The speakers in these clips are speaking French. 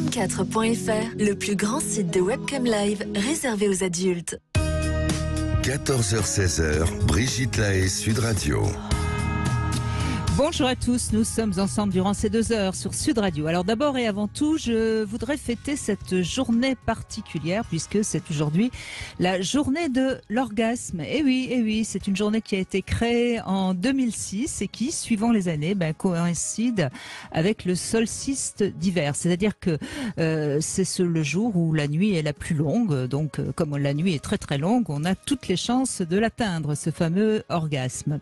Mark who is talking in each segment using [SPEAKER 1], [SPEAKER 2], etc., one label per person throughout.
[SPEAKER 1] radio24.fr, le plus grand site de webcam live réservé aux adultes.
[SPEAKER 2] 14h-16h, Brigitte Lahaie, Sud Radio.
[SPEAKER 3] Bonjour à tous, nous sommes ensemble durant ces 2 heures sur Sud Radio. Alors d'abord et avant tout, je voudrais fêter cette journée particulière puisque c'est aujourd'hui la journée de l'orgasme. Et oui, c'est une journée qui a été créée en 2006 et qui, suivant les années, coïncide avec le solstice d'hiver. C'est-à-dire que c'est le jour où la nuit est la plus longue. Donc comme la nuit est très très longue, on a toutes les chances de l'atteindre, ce fameux orgasme.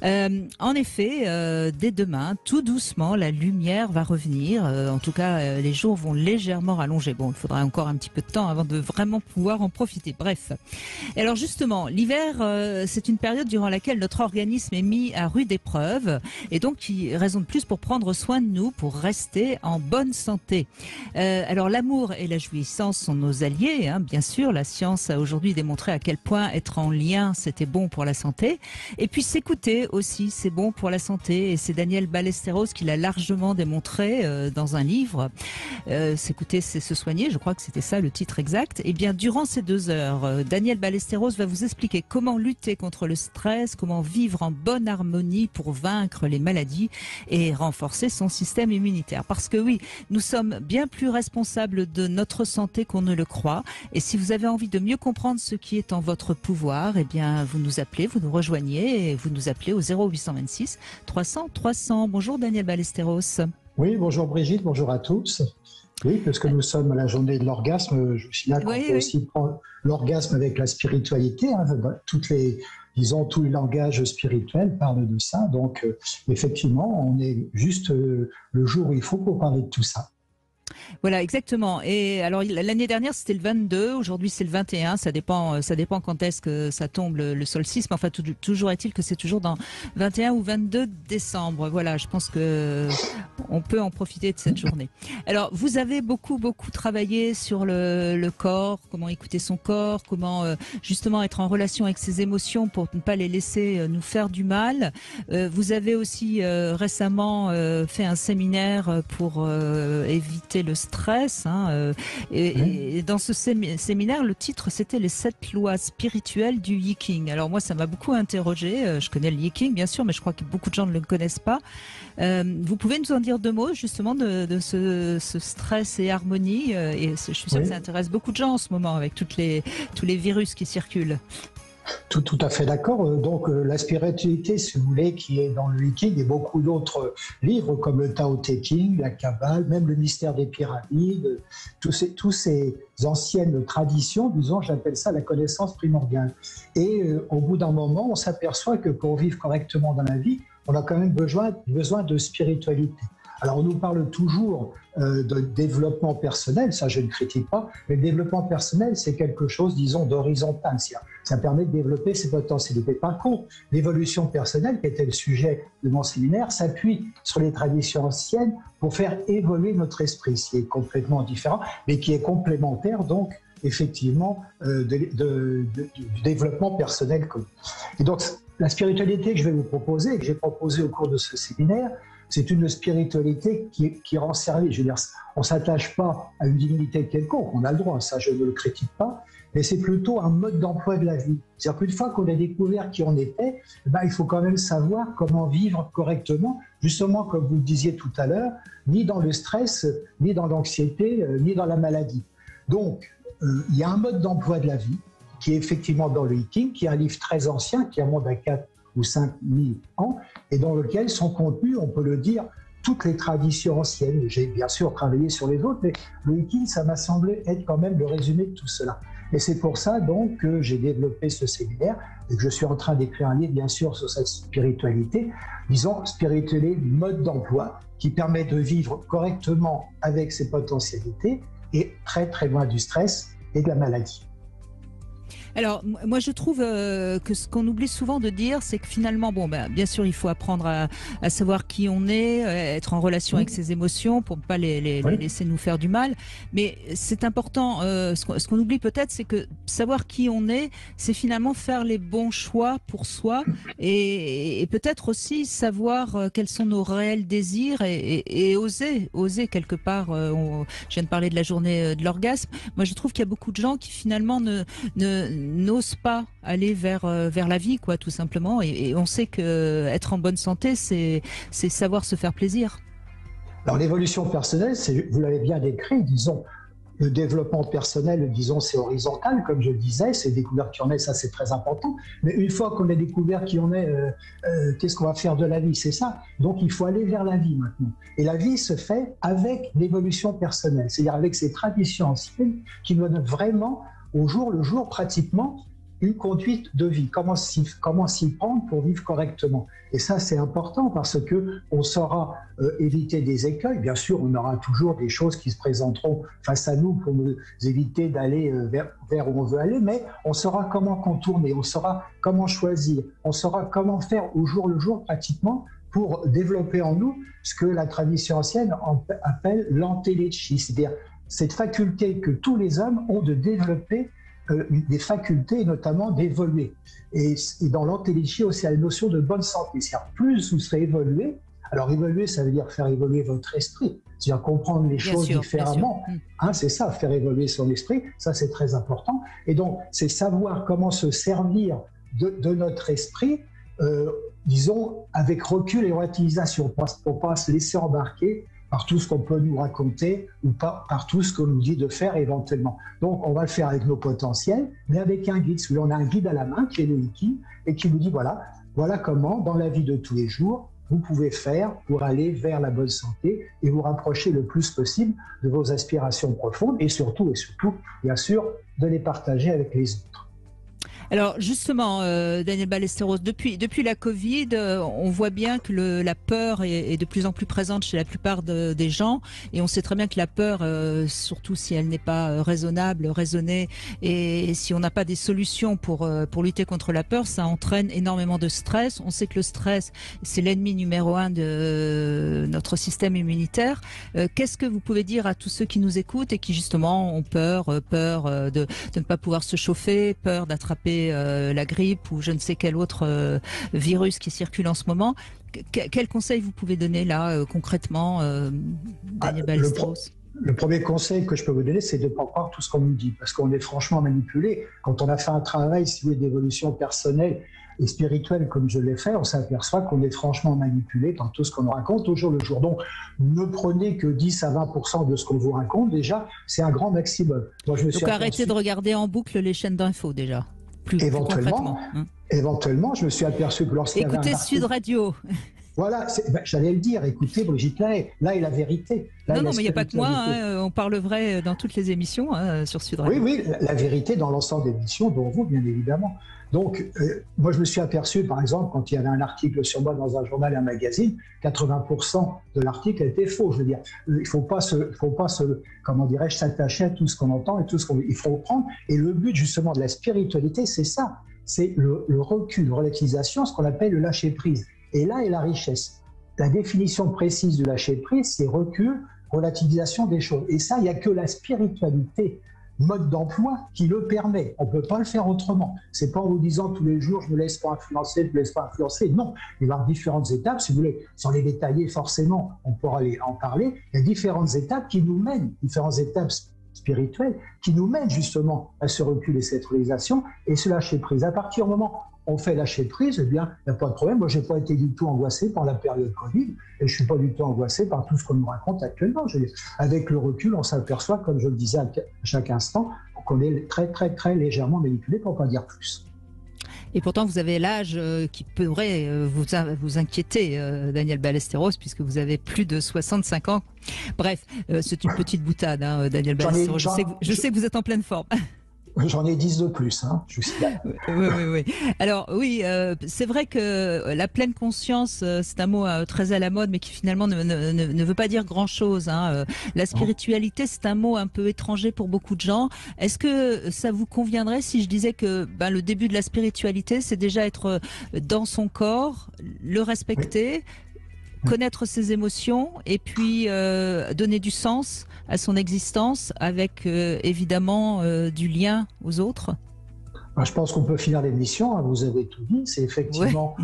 [SPEAKER 3] En effet, dès demain, tout doucement, la lumière va revenir. En tout cas, les jours vont légèrement rallonger. Bon, il faudra encore un petit peu de temps avant de vraiment pouvoir en profiter. Bref. Et alors justement, l'hiver, c'est une période durant laquelle notre organisme est mis à rude épreuve et donc raison de plus pour prendre soin de nous, pour rester en bonne santé. Alors l'amour et la jouissance sont nos alliés, bien sûr. La science a aujourd'hui démontré à quel point être en lien, c'était bon pour la santé. Et puis s'écouter aussi, c'est bon pour la santé. Et c'est Daniel Ballesteros qui l'a largement démontré dans un livre. S'écouter, c'est se soigner, je crois que c'était ça le titre exact. Et bien, durant ces 2 heures, Daniel Ballesteros va vous expliquer comment lutter contre le stress, comment vivre en bonne harmonie pour vaincre les maladies et renforcer son système immunitaire. Parce que oui, nous sommes bien plus responsables de notre santé qu'on ne le croit. Et si vous avez envie de mieux comprendre ce qui est en votre pouvoir, eh bien, vous nous appelez, vous nous rejoignez et vous nous appelez au 0826 300 300. Bonjour Daniel Ballesteros.
[SPEAKER 4] Oui, bonjour Brigitte, bonjour à tous. Oui, parce que nous sommes à la journée de l'orgasme, je vous signale qu'on peut aussi prendre l'orgasme avec la spiritualité. Tout le langage spirituel parle de ça. Donc, effectivement, on est juste le jour où il faut pour parler de tout ça.
[SPEAKER 3] Voilà, exactement. Et alors l'année dernière c'était le 22, aujourd'hui c'est le 21. Ça dépend quand est-ce que ça tombe le solstice. Mais enfin, toujours est-il que c'est toujours dans 21 ou 22 décembre. Voilà, je pense que on peut en profiter de cette journée. Alors vous avez beaucoup travaillé sur le corps, comment écouter son corps, comment justement être en relation avec ses émotions pour ne pas les laisser nous faire du mal. Vous avez aussi récemment fait un séminaire pour éviter le stress. Et dans ce séminaire, le titre, c'était les 7 lois spirituelles du Yiking. Alors moi, ça m'a beaucoup interrogée. Je connais le Yiking, bien sûr, mais je crois que beaucoup de gens ne le connaissent pas. Vous pouvez nous en dire 2 mots, justement, de ce stress et harmonie. Et je suis sûre que ça intéresse beaucoup de gens en ce moment, avec tous les virus qui circulent.
[SPEAKER 4] Tout à fait d'accord. Donc la spiritualité, si vous voulez, qui est dans le Yiking et beaucoup d'autres livres comme le Tao Te Ching, la Kabbale, même le mystère des pyramides, tous ces anciennes traditions, disons, j'appelle ça la connaissance primordiale. Et au bout d'un moment, on s'aperçoit que pour vivre correctement dans la vie, on a quand même besoin de spiritualité. Alors on nous parle toujours de développement personnel, ça je ne critique pas, mais le développement personnel c'est quelque chose, disons, d'horizontal, ça permet de développer ses potentialités. Par contre, l'évolution personnelle, qui était le sujet de mon séminaire, s'appuie sur les traditions anciennes pour faire évoluer notre esprit, ce qui est complètement différent, mais qui est complémentaire donc effectivement du développement personnel commun. Et donc la spiritualité que je vais vous proposer, et que j'ai proposée au cours de ce séminaire, c'est une spiritualité qui rend service. Je veux dire, on ne s'attache pas à une divinité quelconque, on a le droit, ça je ne le critique pas, mais c'est plutôt un mode d'emploi de la vie. C'est-à-dire qu'une fois qu'on a découvert qui on était, il faut quand même savoir comment vivre correctement, justement comme vous le disiez tout à l'heure, ni dans le stress, ni dans l'anxiété, ni dans la maladie. Donc, il y a un mode d'emploi de la vie qui est effectivement dans le Yiking, qui est un livre très ancien, qui remonte à 4 ou 5 000 ans, et dans lequel sont contenues, on peut le dire, toutes les traditions anciennes. J'ai bien sûr travaillé sur les autres, mais le Yiking, ça m'a semblé être quand même le résumé de tout cela. Et c'est pour ça donc que j'ai développé ce séminaire et que je suis en train d'écrire un livre, bien sûr, sur cette spiritualité, disons spiritualité, mode d'emploi, qui permet de vivre correctement avec ses potentialités et très très loin du stress et de la maladie.
[SPEAKER 3] Alors, moi, je trouve que ce qu'on oublie souvent de dire, c'est que finalement, bien sûr, il faut apprendre à savoir qui on est, être en relation avec ses émotions pour ne pas les laisser nous faire du mal. Mais c'est important, ce qu'on oublie peut-être, c'est que savoir qui on est, c'est finalement faire les bons choix pour soi et peut-être aussi savoir quels sont nos réels désirs et oser quelque part. Je viens de parler de la journée de l'orgasme. Moi, je trouve qu'il y a beaucoup de gens qui finalement n'osent pas aller vers la vie, quoi, tout simplement. Et on sait que être en bonne santé, c'est savoir se faire plaisir.
[SPEAKER 4] Alors l'évolution personnelle, vous l'avez bien décrit, disons, le développement personnel, disons, c'est horizontal, comme je le disais, c'est découvrir qui on est, ça c'est très important. Mais une fois qu'on a découvert qui on est, qu'est-ce qu'on va faire de la vie, c'est ça. Donc il faut aller vers la vie maintenant. Et la vie se fait avec l'évolution personnelle, c'est-à-dire avec ces traditions anciennes qui nous donnent vraiment, au jour le jour, pratiquement, une conduite de vie, comment s'y prendre pour vivre correctement. Et ça, c'est important parce qu'on saura éviter des écueils. Bien sûr, on aura toujours des choses qui se présenteront face à nous pour nous éviter d'aller vers où on veut aller, mais on saura comment contourner, on saura comment choisir, on saura comment faire au jour le jour pratiquement pour développer en nous ce que la tradition ancienne appelle l'antéléchie, c'est-à-dire cette faculté que tous les hommes ont de développer des facultés, notamment d'évoluer. Et dans l'antéléchie aussi, il y a la notion de bonne santé. C'est-à-dire, plus vous serez évolué, alors évoluer, ça veut dire faire évoluer votre esprit, c'est-à-dire comprendre les choses différemment. C'est ça, faire évoluer son esprit, ça c'est très important. Et donc, c'est savoir comment se servir de notre esprit, disons, avec recul et relativisation, pour ne pas se laisser embarquer par tout ce qu'on peut nous raconter ou par tout ce qu'on nous dit de faire éventuellement. Donc, on va le faire avec nos potentiels, mais avec un guide. On a un guide à la main qui est le wiki et qui nous dit voilà comment, dans la vie de tous les jours, vous pouvez faire pour aller vers la bonne santé et vous rapprocher le plus possible de vos aspirations profondes et surtout, bien sûr, de les partager avec les autres.
[SPEAKER 3] Alors justement, Daniel Ballesteros, depuis la Covid, on voit bien que la peur est de plus en plus présente chez la plupart des gens, et on sait très bien que la peur, surtout si elle n'est pas raisonnée, et si on n'a pas des solutions pour lutter contre la peur, ça entraîne énormément de stress. On sait que le stress, c'est l'ennemi numéro 1 de notre système immunitaire. Qu'est-ce que vous pouvez dire à tous ceux qui nous écoutent et qui justement ont peur de ne pas pouvoir se chauffer, peur d'attraper la grippe ou je ne sais quel autre virus qui circule en ce moment? Quel conseil vous pouvez donner là concrètement, Daniel Ballesteros?
[SPEAKER 4] Le premier conseil que je peux vous donner, c'est de ne pas croire tout ce qu'on nous dit, parce qu'on est franchement manipulé. Quand on a fait un travail, si vous voulez, d'évolution personnelle et spirituelle comme je l'ai fait, on s'aperçoit qu'on est franchement manipulé dans tout ce qu'on nous raconte au jour le jour. Donc, ne prenez que 10 à 20% de ce qu'on vous raconte, déjà, c'est un grand maximum.
[SPEAKER 3] Donc, arrêtez de regarder en boucle les chaînes d'infos, déjà.
[SPEAKER 4] Éventuellement, je me suis aperçu que lorsqu'il y avait un article...
[SPEAKER 3] Sud Radio.
[SPEAKER 4] Voilà, j'allais le dire, écoutez Brigitte Lahaie, là est la vérité.
[SPEAKER 3] Non, mais il n'y a pas que moi, on parle vrai dans toutes les émissions sur Sud Radio.
[SPEAKER 4] Oui, la vérité dans l'ensemble des émissions, dont vous, bien évidemment. Donc, moi je me suis aperçu, par exemple, quand il y avait un article sur moi dans un journal et un magazine, 80% de l'article était faux. Je veux dire, il ne faut pas comment dirais-je, s'attacher à tout ce qu'on entend et tout ce qu'on... Il faut prendre. Et le but, justement, de la spiritualité, c'est ça. C'est le recul, relativisation, ce qu'on appelle le lâcher-prise. Et là est la richesse. La définition précise du lâcher-prise, c'est recul, relativisation des choses. Et ça, il n'y a que la spiritualité, mode d'emploi, qui le permet. On ne peut pas le faire autrement. Ce n'est pas en vous disant tous les jours, je ne me laisse pas influencer, je ne me laisse pas influencer. Non, il va y avoir différentes étapes. Si vous voulez, sans les détailler forcément, on pourra en parler. Il y a différentes étapes qui nous mènent, différentes étapes spirituelles, qui nous mènent justement à ce recul et cette réalisation et ce lâcher-prise. À partir du moment on fait lâcher prise, eh bien, il n'y a pas de problème. Moi, je n'ai pas été du tout angoissé par la période Covid et je ne suis pas du tout angoissé par tout ce qu'on nous raconte actuellement. Avec le recul, on s'aperçoit, comme je le disais à chaque instant, qu'on est très, très, très légèrement manipulé, pour ne pas dire plus.
[SPEAKER 3] Et pourtant, vous avez l'âge qui pourrait vous inquiéter, Daniel Ballesteros, puisque vous avez plus de 65 ans. Bref, c'est une petite boutade, Daniel Ballesteros. Je sais que vous êtes en pleine forme.
[SPEAKER 4] J'en ai 10 de plus, hein,
[SPEAKER 3] Oui. Alors oui, c'est vrai que la pleine conscience, c'est un mot très à la mode, mais qui finalement ne veut pas dire grand-chose. Hein. La spiritualité, c'est un mot un peu étranger pour beaucoup de gens. Est-ce que ça vous conviendrait si je disais que le début de la spiritualité, c'est déjà être dans son corps, le respecter, connaître ses émotions et puis donner du sens à son existence avec évidemment du lien aux autres?
[SPEAKER 4] Je pense qu'on peut finir l'émission, hein, vous avez tout dit, c'est effectivement,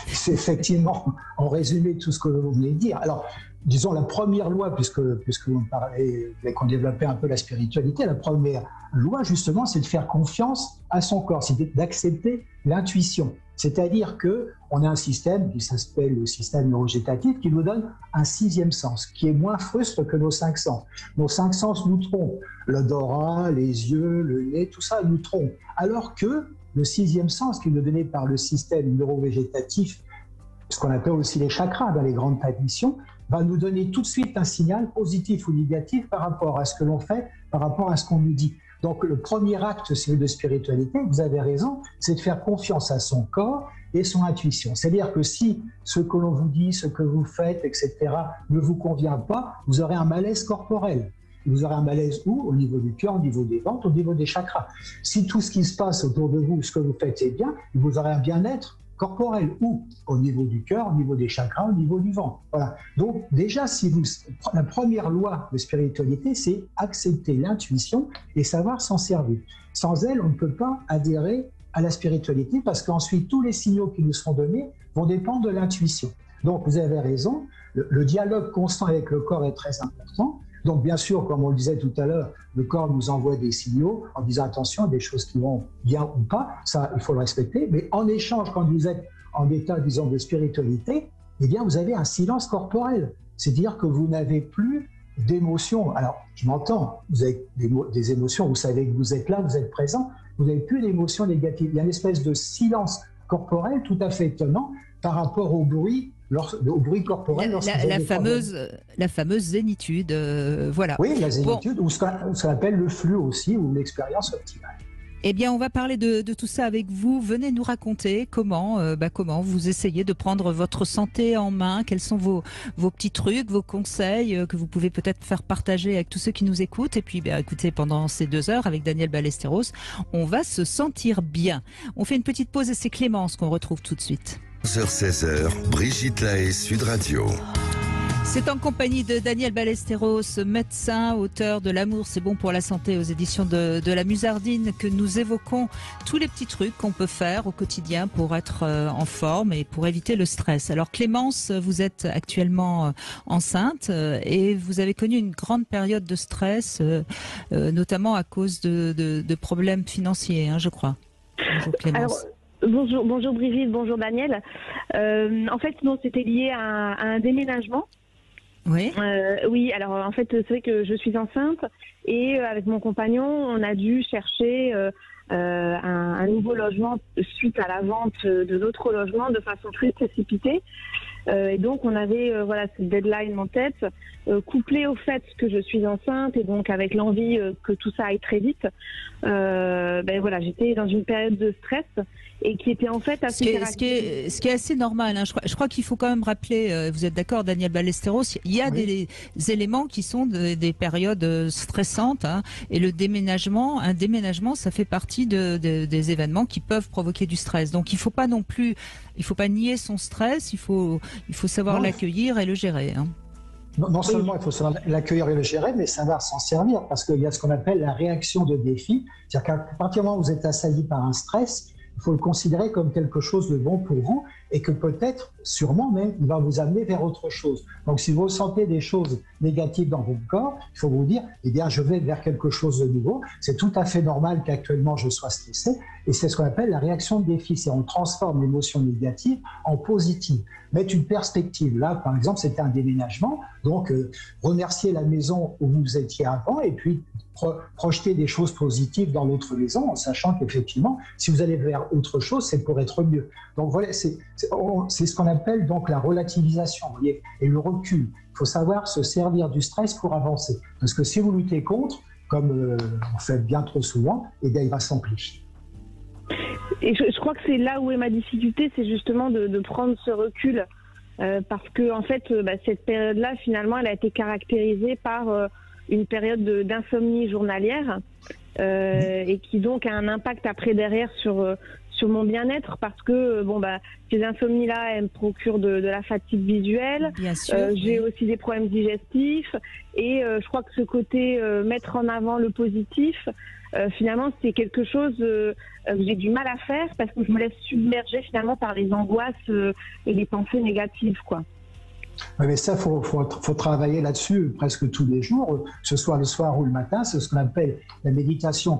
[SPEAKER 4] c'est effectivement en résumé tout ce que vous venez de dire. Alors, disons la première loi, puisque vous me parlez, qu'on développait un peu la spiritualité, la première loi justement, c'est de faire confiance à son corps, c'est d'accepter l'intuition. C'est-à-dire qu'on a un système qui s'appelle le système neurovégétatif qui nous donne un sixième sens, qui est moins frustre que nos cinq sens. Nos cinq sens nous trompent. L'odorat, les yeux, le nez, tout ça nous trompe. Alors que le sixième sens qui nous est donné par le système neurovégétatif, ce qu'on appelle aussi les chakras dans les grandes traditions, va nous donner tout de suite un signal positif ou négatif par rapport à ce que l'on fait, par rapport à ce qu'on nous dit. Donc le premier acte de spiritualité, vous avez raison, c'est de faire confiance à son corps et son intuition. C'est-à-dire que si ce que l'on vous dit, ce que vous faites, etc., ne vous convient pas, vous aurez un malaise corporel. Vous aurez un malaise où? Au niveau du cœur, au niveau des ventres, au niveau des chakras. Si tout ce qui se passe autour de vous, ce que vous faites est bien, vous aurez un bien-être corporel ou au niveau du cœur, au niveau des chakras, au niveau du ventre. Voilà. Donc déjà, la première loi de spiritualité, c'est accepter l'intuition et savoir s'en servir. Sans elle, on ne peut pas adhérer à la spiritualité parce qu'ensuite, tous les signaux qui nous seront donnés vont dépendre de l'intuition. Donc vous avez raison, le dialogue constant avec le corps est très important. Donc bien sûr, comme on le disait tout à l'heure, le corps nous envoie des signaux en disant attention, des choses qui vont bien ou pas, ça il faut le respecter, mais en échange, quand vous êtes en état, disons, de spiritualité, eh bien vous avez un silence corporel, c'est-à-dire que vous n'avez plus d'émotions. Alors je m'entends, vous avez des émotions, vous savez que vous êtes là, vous êtes présent, vous n'avez plus d'émotions négatives. Il y a une espèce de silence corporel tout à fait étonnant par rapport au bruit corporel.
[SPEAKER 3] La fameuse zénitude, voilà.
[SPEAKER 4] Oui, la zénitude, ou ce qu'on appelle le flux aussi, ou l'expérience optimale.
[SPEAKER 3] Eh bien, on va parler de tout ça avec vous. Venez nous raconter comment vous essayez de prendre votre santé en main, quels sont vos petits trucs, vos conseils que vous pouvez peut-être faire partager avec tous ceux qui nous écoutent. Et puis, écoutez, pendant ces 2 heures avec Daniel Ballesteros, on va se sentir bien. On fait une petite pause et c'est Clémence qu'on retrouve tout de suite.
[SPEAKER 2] 11h-16h, Brigitte Lahaie, Sud Radio.
[SPEAKER 3] C'est en compagnie de Daniel Ballesteros, médecin, auteur de L'amour, c'est bon pour la santé aux éditions de la Musardine, que nous évoquons tous les petits trucs qu'on peut faire au quotidien pour être en forme et pour éviter le stress. Alors Clémence, vous êtes actuellement enceinte et vous avez connu une grande période de stress, notamment à cause de problèmes financiers, je crois. Bonjour Clémence.
[SPEAKER 5] Alors, bonjour Brigitte, bonjour Daniel. En fait, non, c'était lié à un déménagement.
[SPEAKER 3] Oui.
[SPEAKER 5] Oui, alors en fait, c'est vrai que je suis enceinte et avec mon compagnon, on a dû chercher un nouveau logement suite à la vente de notre logement de façon très précipitée. Et donc, on avait cette deadline en tête, couplée au fait que je suis enceinte et donc avec l'envie que tout ça aille très vite. J'étais dans une période de stress et qui était en fait assez
[SPEAKER 3] ce qui est assez normal. Je crois qu'il faut quand même rappeler, vous êtes d'accord, Daniel Ballesteros, il y a des éléments qui sont des périodes stressantes, et un déménagement, ça fait partie des événements qui peuvent provoquer du stress. Donc il faut pas nier son stress, il faut savoir l'accueillir et le gérer.
[SPEAKER 4] Non seulement il faut savoir l'accueillir et le gérer, mais savoir s'en servir, parce qu'il y a ce qu'on appelle la réaction de défi. C'est-à-dire qu'à partir du moment où vous êtes assailli par un stress, il faut le considérer comme quelque chose de bon pour vous et que peut-être, sûrement même, il va vous amener vers autre chose. Donc si vous ressentez des choses négatives dans votre corps, il faut vous dire, je vais vers quelque chose de nouveau. C'est tout à fait normal qu'actuellement je sois stressé et c'est ce qu'on appelle la réaction de défi. C'est on transforme l'émotion négative en positive. Mettre une perspective. Là, par exemple, c'était un déménagement. Donc, remercier la maison où vous étiez avant et puis projeter des choses positives dans l'autre maison en sachant qu'effectivement, si vous allez vers autre chose, c'est pour être mieux. Donc voilà, c'est ce qu'on appelle donc la relativisation, vous voyez, et le recul. Il faut savoir se servir du stress pour avancer. Parce que si vous luttez contre, comme on fait bien trop souvent, et bien il va s'amplifier.
[SPEAKER 5] Et je crois que c'est là où est ma difficulté, c'est justement de prendre ce recul, parce que en fait, cette période-là, finalement, elle a été caractérisée par une période d'insomnie journalière, et qui donc a un impact après derrière sur mon bien-être, parce que ces insomnies-là, elles me procurent de la fatigue visuelle.
[SPEAKER 3] Bien sûr,
[SPEAKER 5] j'ai aussi des problèmes digestifs, et je crois que ce côté mettre en avant le positif, finalement, c'est quelque chose que j'ai du mal à faire, parce que je me laisse submerger finalement par les angoisses et les pensées négatives, quoi.
[SPEAKER 4] Oui, mais ça, faut travailler là-dessus presque tous les jours, que ce soit le soir ou le matin. C'est ce qu'on appelle la méditation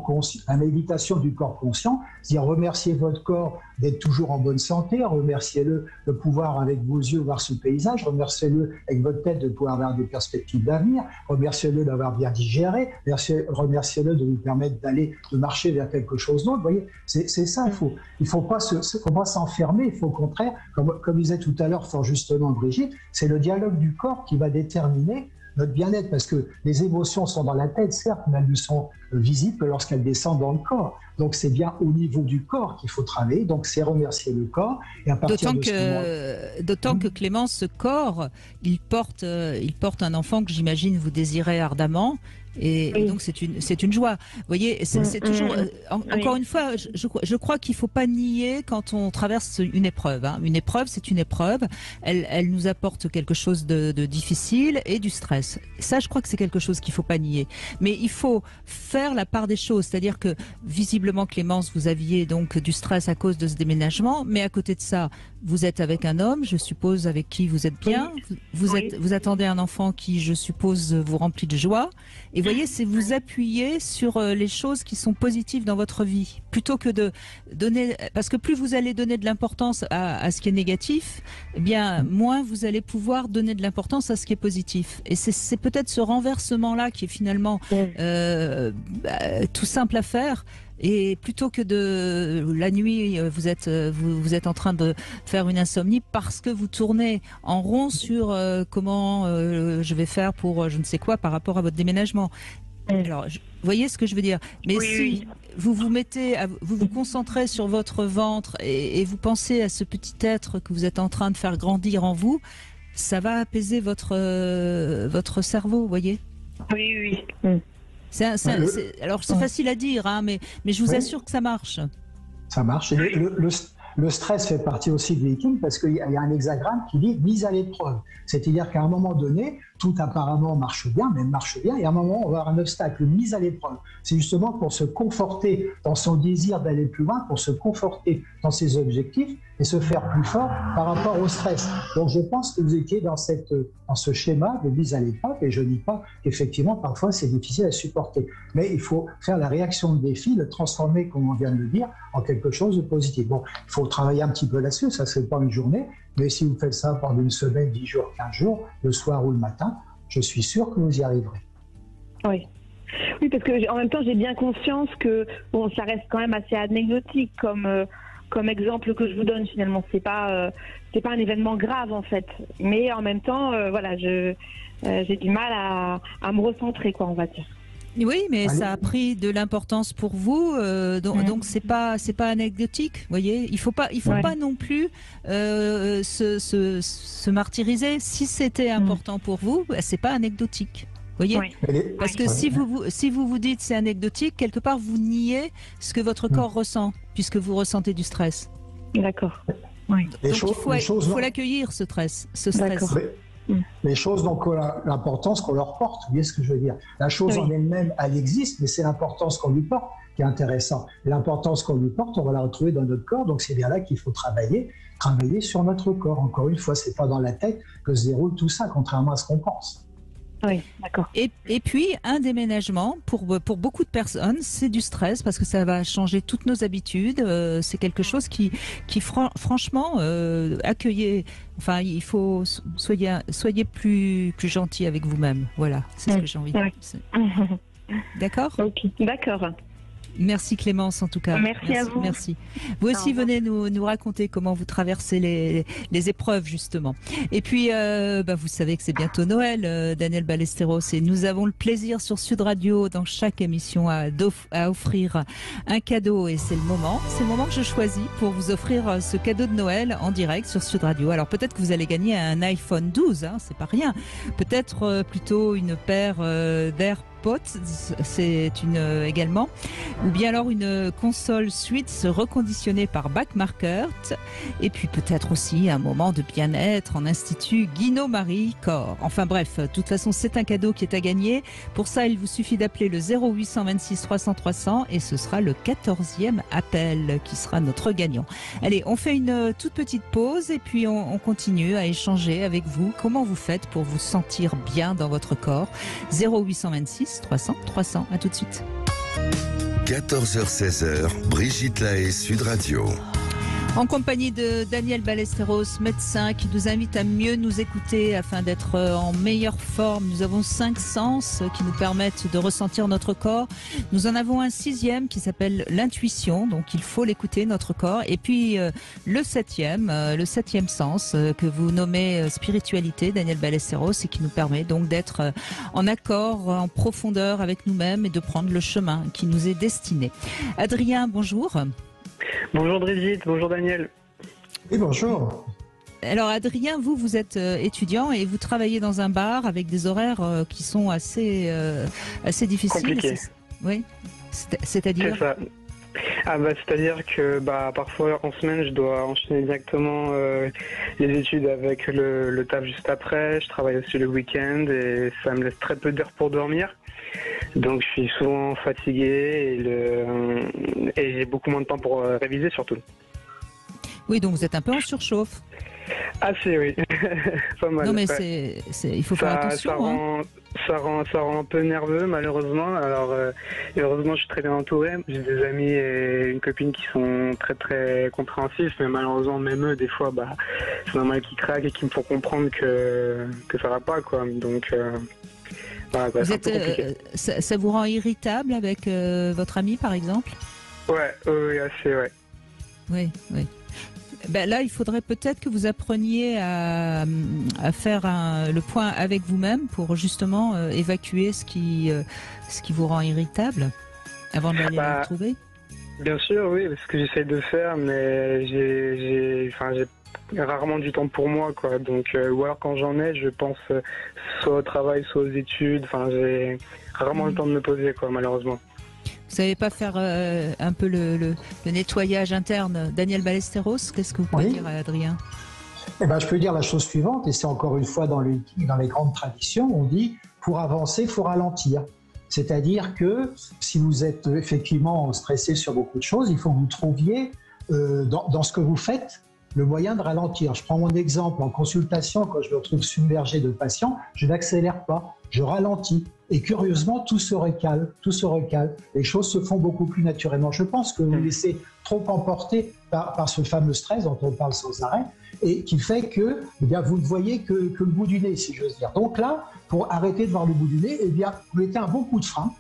[SPEAKER 4] du corps conscient. C'est-à-dire remercier votre corps d'être toujours en bonne santé, remerciez-le de pouvoir avec vos yeux voir ce paysage, remerciez-le avec votre tête de pouvoir avoir des perspectives d'avenir, remerciez-le d'avoir bien digéré, remerciez-le de vous permettre de marcher vers quelque chose d'autre. Vous voyez, c'est ça, il faut pas s'enfermer, il faut au contraire, comme disait tout à l'heure fort justement Brigitte, c'est le dialogue du corps qui va déterminer notre bien-être, parce que les émotions sont dans la tête, certes, mais elles ne sont visibles que lorsqu'elles descendent dans le corps. Donc c'est bien au niveau du corps qu'il faut travailler, donc c'est remercier le corps. Et à partir
[SPEAKER 3] d'autant que Clémence, ce corps, il porte un enfant que j'imagine vous désirez ardemment. Et donc c'est une joie. Vous voyez, c'est toujours encore une fois, je crois qu'il faut pas nier quand on traverse une épreuve. Hein. Une épreuve, c'est une épreuve. Elle nous apporte quelque chose de difficile et du stress. Ça, je crois que c'est quelque chose qu'il faut pas nier. Mais il faut faire la part des choses, c'est-à-dire que visiblement, Clémence, vous aviez donc du stress à cause de ce déménagement, mais à côté de ça, vous êtes avec un homme, je suppose, avec qui vous êtes bien. Vous attendez un enfant qui, je suppose, vous remplit de joie. Et vous voyez, c'est vous appuyer sur les choses qui sont positives dans votre vie, plutôt que de donner, parce que plus vous allez donner de l'importance à ce qui est négatif, eh bien, moins vous allez pouvoir donner de l'importance à ce qui est positif. Et c'est peut-être ce renversement-là qui est finalement tout simple à faire. Et plutôt que la nuit, vous êtes en train de faire une insomnie parce que vous tournez en rond sur comment je vais faire pour je ne sais quoi par rapport à votre déménagement. Alors, vous voyez ce que je veux dire? Mais si vous vous concentrez sur votre ventre et vous pensez à ce petit être que vous êtes en train de faire grandir en vous, ça va apaiser votre cerveau, vous voyez?
[SPEAKER 5] Oui.
[SPEAKER 3] Alors c'est facile à dire, hein, mais je vous assure que ça marche.
[SPEAKER 4] Ça marche. Et le stress fait partie aussi du Viking, parce qu'il y a un hexagramme qui dit mise à l'épreuve. C'est-à-dire qu'à un moment donné, tout apparemment marche bien, et à un moment, on va avoir un obstacle, une mise à l'épreuve. C'est justement pour se conforter dans son désir d'aller plus loin, pour se conforter dans ses objectifs et se faire plus fort par rapport au stress. Donc je pense que vous étiez dans ce schéma de mise à l'épreuve, et je ne dis pas qu'effectivement, parfois, c'est difficile à supporter. Mais il faut faire la réaction de défi, le transformer, comme on vient de le dire, en quelque chose de positif. Bon, il faut travailler un petit peu là-dessus, ça ne se fait pas une journée, mais si vous faites ça pendant une semaine, 10 jours, 15 jours, le soir ou le matin, je suis sûr que vous y arriverez.
[SPEAKER 5] Oui, parce que en même temps, j'ai bien conscience que ça reste quand même assez anecdotique comme exemple que je vous donne. Finalement, c'est pas un événement grave en fait, mais en même temps, j'ai du mal à me recentrer, quoi, on va dire.
[SPEAKER 3] Oui, mais ça a pris de l'importance pour vous, donc c'est pas anecdotique, vous voyez. Il faut pas non plus se martyriser. Si c'était important pour vous, c'est pas anecdotique, vous voyez. Parce que si vous dites c'est anecdotique, quelque part vous niez ce que votre corps ressent, puisque vous ressentez du stress.
[SPEAKER 5] D'accord.
[SPEAKER 3] Oui. Donc il faut l'accueillir, ce stress.
[SPEAKER 5] D'accord.
[SPEAKER 4] Les choses, donc, l'importance qu'on leur porte, vous voyez ce que je veux dire. La chose en elle-même, elle existe, mais c'est l'importance qu'on lui porte qui est intéressant. L'importance qu'on lui porte, on va la retrouver dans notre corps, donc c'est bien là qu'il faut travailler sur notre corps. Encore une fois, c'est pas dans la tête que se déroule tout ça, contrairement à ce qu'on pense.
[SPEAKER 5] Oui, d'accord.
[SPEAKER 3] Et puis, un déménagement, pour beaucoup de personnes, c'est du stress parce que ça va changer toutes nos habitudes. C'est quelque chose qui franchement, accueillez. Enfin, il faut soyez plus gentil avec vous-même. Voilà, c'est ce que j'ai envie de dire. D'accord ?
[SPEAKER 5] Ok, d'accord.
[SPEAKER 3] Merci Clémence en tout cas.
[SPEAKER 5] Merci à vous.
[SPEAKER 3] Merci. Vous aussi venez nous raconter comment vous traversez les épreuves justement. Et puis vous savez que c'est bientôt Noël, Daniel Ballesteros, et nous avons le plaisir sur Sud Radio dans chaque émission à offrir un cadeau, et c'est le moment que je choisis pour vous offrir ce cadeau de Noël en direct sur Sud Radio. Alors peut-être que vous allez gagner un iPhone 12, c'est pas rien. Peut-être plutôt une paire d'AirPods, c'est également, ou bien alors une console Switch reconditionnée par Backmarker, et puis peut-être aussi un moment de bien-être en Institut Guinaud-Marie Corps. Enfin bref, de toute façon c'est un cadeau qui est à gagner. Pour ça il vous suffit d'appeler le 0826 300 300 et ce sera le 14e appel qui sera notre gagnant. Allez, on fait une toute petite pause et puis on continue à échanger avec vous. Comment vous faites pour vous sentir bien dans votre corps? 0826 300 300. À tout de suite.
[SPEAKER 2] 14h-16h, Brigitte Lahaie, Sud Radio.
[SPEAKER 3] En compagnie de Daniel Ballesteros, médecin, qui nous invite à mieux nous écouter afin d'être en meilleure forme. Nous avons 5 sens qui nous permettent de ressentir notre corps. Nous en avons un 6e qui s'appelle l'intuition, donc il faut l'écouter, notre corps. Et puis le 7e sens que vous nommez spiritualité, Daniel Ballesteros, et qui nous permet donc d'être en accord, en profondeur avec nous-mêmes et de prendre le chemin qui nous est destiné. Adrien, bonjour.
[SPEAKER 6] Bonjour Brigitte, bonjour Daniel.
[SPEAKER 4] Oui, bonjour.
[SPEAKER 3] Alors Adrien, vous êtes étudiant et vous travaillez dans un bar avec des horaires qui sont assez difficiles.
[SPEAKER 6] Compliqué.
[SPEAKER 3] Oui, c'est-à-dire
[SPEAKER 6] C'est ça. C'est-à-dire que parfois en semaine je dois enchaîner directement les études avec le taf juste après. Je travaille aussi le week-end et ça me laisse très peu d'heures pour dormir. Donc je suis souvent fatigué et j'ai beaucoup moins de temps pour réviser surtout.
[SPEAKER 3] Oui, donc vous êtes un peu en surchauffe.
[SPEAKER 6] Assez, oui. Pas mal.
[SPEAKER 3] Non mais il faut faire attention.
[SPEAKER 6] Ça rend un peu nerveux malheureusement. Alors heureusement je suis très bien entouré. J'ai des amis et une copine qui sont très très compréhensifs, mais malheureusement même eux des fois c'est normal qu'ils craquent et qu'ils me font comprendre que ça va pas quoi. Donc
[SPEAKER 3] vous êtes, ça vous rend irritable avec votre ami par exemple?
[SPEAKER 6] Ouais, oui, assez, ouais.
[SPEAKER 3] Oui. Là, il faudrait peut-être que vous appreniez à faire le point avec vous-même pour justement évacuer ce qui vous rend irritable avant d'aller le retrouver.
[SPEAKER 6] Bien sûr, oui, c'est ce que j'essaie de faire, mais j'ai rarement du temps pour moi, quoi. Donc, ou alors quand j'en ai, je pense soit au travail, soit aux études. Enfin, j'ai rarement le temps de me poser, quoi, malheureusement.
[SPEAKER 3] Vous savez pas faire un peu le nettoyage interne? Daniel Ballesteros, qu'est-ce que vous pouvez dire à Adrien?
[SPEAKER 4] Je peux dire la chose suivante, et c'est encore une fois dans les grandes traditions, on dit pour avancer, il faut ralentir. C'est-à-dire que si vous êtes effectivement stressé sur beaucoup de choses, il faut que vous trouviez dans ce que vous faites le moyen de ralentir. Je prends mon exemple en consultation, quand je me retrouve submergé de patients, je n'accélère pas, je ralentis. Et curieusement, tout se recale. Les choses se font beaucoup plus naturellement. Je pense que vous vous laissez trop emporter par ce fameux stress dont on parle sans arrêt et qui fait que vous ne voyez que le bout du nez, si j'ose dire. Donc là, pour arrêter de voir le bout du nez, vous mettez un bon coup de frein,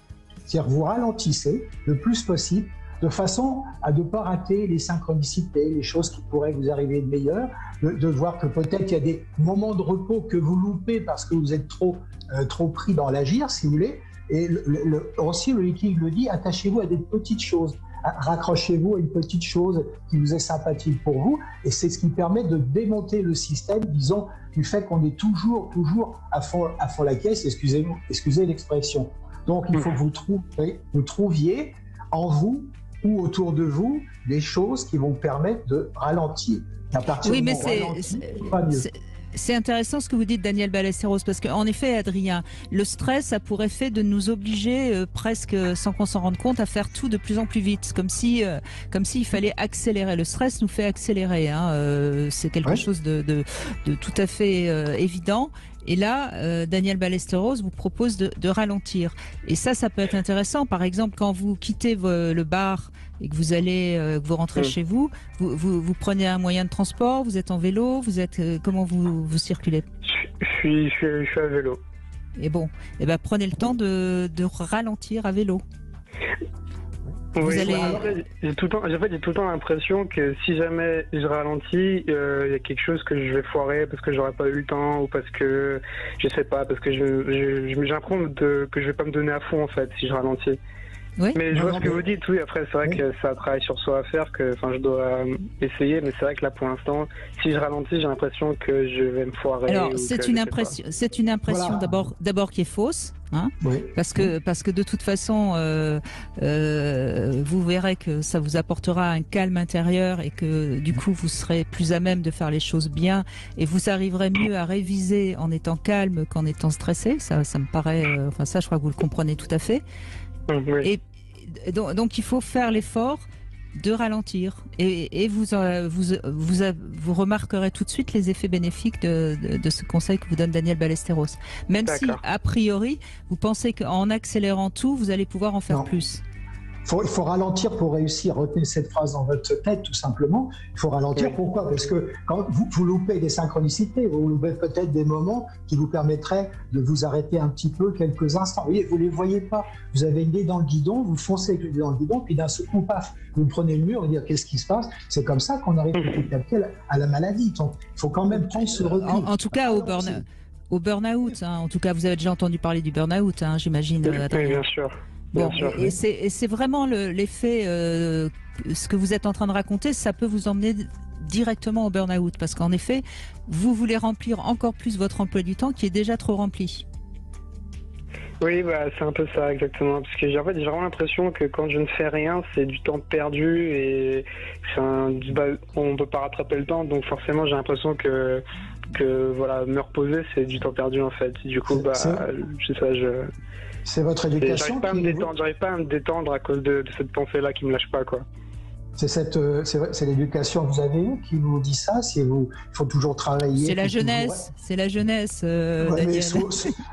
[SPEAKER 4] c'est-à-dire vous ralentissez le plus possible de façon à ne pas rater les synchronicités, les choses qui pourraient vous arriver de meilleur, de voir que peut-être il y a des moments de repos que vous loupez parce que vous êtes trop pris dans l'agir, si vous voulez. Et aussi, le Viking le dit, attachez-vous à des petites choses. Raccrochez-vous à une petite chose qui vous est sympathique pour vous. Et c'est ce qui permet de démonter le système, disons, du fait qu'on est toujours à fond la caisse, excusez l'expression. Donc, il faut que vous trouviez en vous ou autour de vous des choses qui vont permettre de ralentir.
[SPEAKER 3] Oui, mais c'est intéressant ce que vous dites, Daniel Ballesteros, parce qu'en effet, Adrien, le stress a pour effet de nous obliger presque sans qu'on s'en rende compte à faire tout de plus en plus vite, comme s'il fallait accélérer. Le stress nous fait accélérer, c'est quelque chose de tout à fait évident. Et là, Daniel Ballesteros vous propose de ralentir. Et ça peut être intéressant. Par exemple, quand vous quittez le bar et que vous rentrez chez vous, vous prenez un moyen de transport, vous êtes en vélo, comment vous circulez?
[SPEAKER 6] Je suis à vélo.
[SPEAKER 3] Et prenez le temps de ralentir à vélo.
[SPEAKER 6] Oui,
[SPEAKER 3] allez...
[SPEAKER 6] en fait, j'ai tout le temps l'impression que si jamais je ralentis, il y a quelque chose que je vais foirer parce que j'aurais pas eu le temps ou parce que je sais pas, parce que j'ai l'impression que je vais pas me donner à fond en fait si je ralentis.
[SPEAKER 3] Oui.
[SPEAKER 6] Mais je vois ce que vous dites, oui, après c'est vrai que c'est un travail sur soi à faire, que je dois essayer, mais c'est vrai que là pour l'instant, si je ralentis, j'ai l'impression que je vais me foirer.
[SPEAKER 3] Alors c'est une impression
[SPEAKER 4] Voilà.
[SPEAKER 3] d'abord qui est fausse, hein,
[SPEAKER 4] Oui.
[SPEAKER 3] parce que de toute façon, vous verrez que ça vous apportera un calme intérieur et que du coup vous serez plus à même de faire les choses bien et vous arriverez mieux à réviser en étant calme qu'en étant stressé. Ça me paraît, enfin ça, je crois que vous le comprenez tout à fait.
[SPEAKER 6] Oui.
[SPEAKER 3] Et donc il faut faire l'effort de ralentir et vous remarquerez tout de suite les effets bénéfiques de ce conseil que vous donne Daniel Ballesteros. Même si a priori vous pensez qu'en accélérant tout vous allez pouvoir en faire plus.
[SPEAKER 4] Il faut ralentir pour réussir. Retenez cette phrase dans votre tête, tout simplement. Il faut ralentir. Oui. Pourquoi? Parce que quand vous loupez des synchronicités, vous loupez peut-être des moments qui vous permettraient de vous arrêter un petit peu quelques instants. Vous ne les voyez pas. Vous avez une idée dans le guidon, vous foncez avec l'idée dans le guidon, puis d'un seul coup, paf, vous prenez le mur, vous dites qu'est-ce qui se passe? C'est comme ça qu'on arrive petit à petit à la maladie. Donc, il faut quand même prendre ce recul.
[SPEAKER 3] En tout cas, au burn-out. Hein. En tout cas, vous avez déjà entendu parler du burn-out, hein, j'imagine.
[SPEAKER 6] Oui, bien sûr.
[SPEAKER 3] Bon, et c'est vraiment l'effet, ce que vous êtes en train de raconter, ça peut vous emmener directement au burn-out, parce qu'en effet, vous voulez remplir encore plus votre emploi du temps qui est déjà trop rempli.
[SPEAKER 6] Oui, c'est un peu ça, exactement. Parce que en fait, j'ai vraiment l'impression que quand je ne fais rien, c'est du temps perdu et on ne peut pas rattraper le temps, donc forcément, j'ai l'impression que voilà, me reposer, c'est du temps perdu en fait. Du coup,
[SPEAKER 4] c'est votre éducation.
[SPEAKER 6] J'arrive pas à me détendre à cause de cette pensée-là qui me lâche pas, quoi.
[SPEAKER 4] C'est l'éducation que vous avez eue qui vous dit ça. Il faut toujours travailler.
[SPEAKER 3] C'est la jeunesse. C'est la jeunesse. Daniel.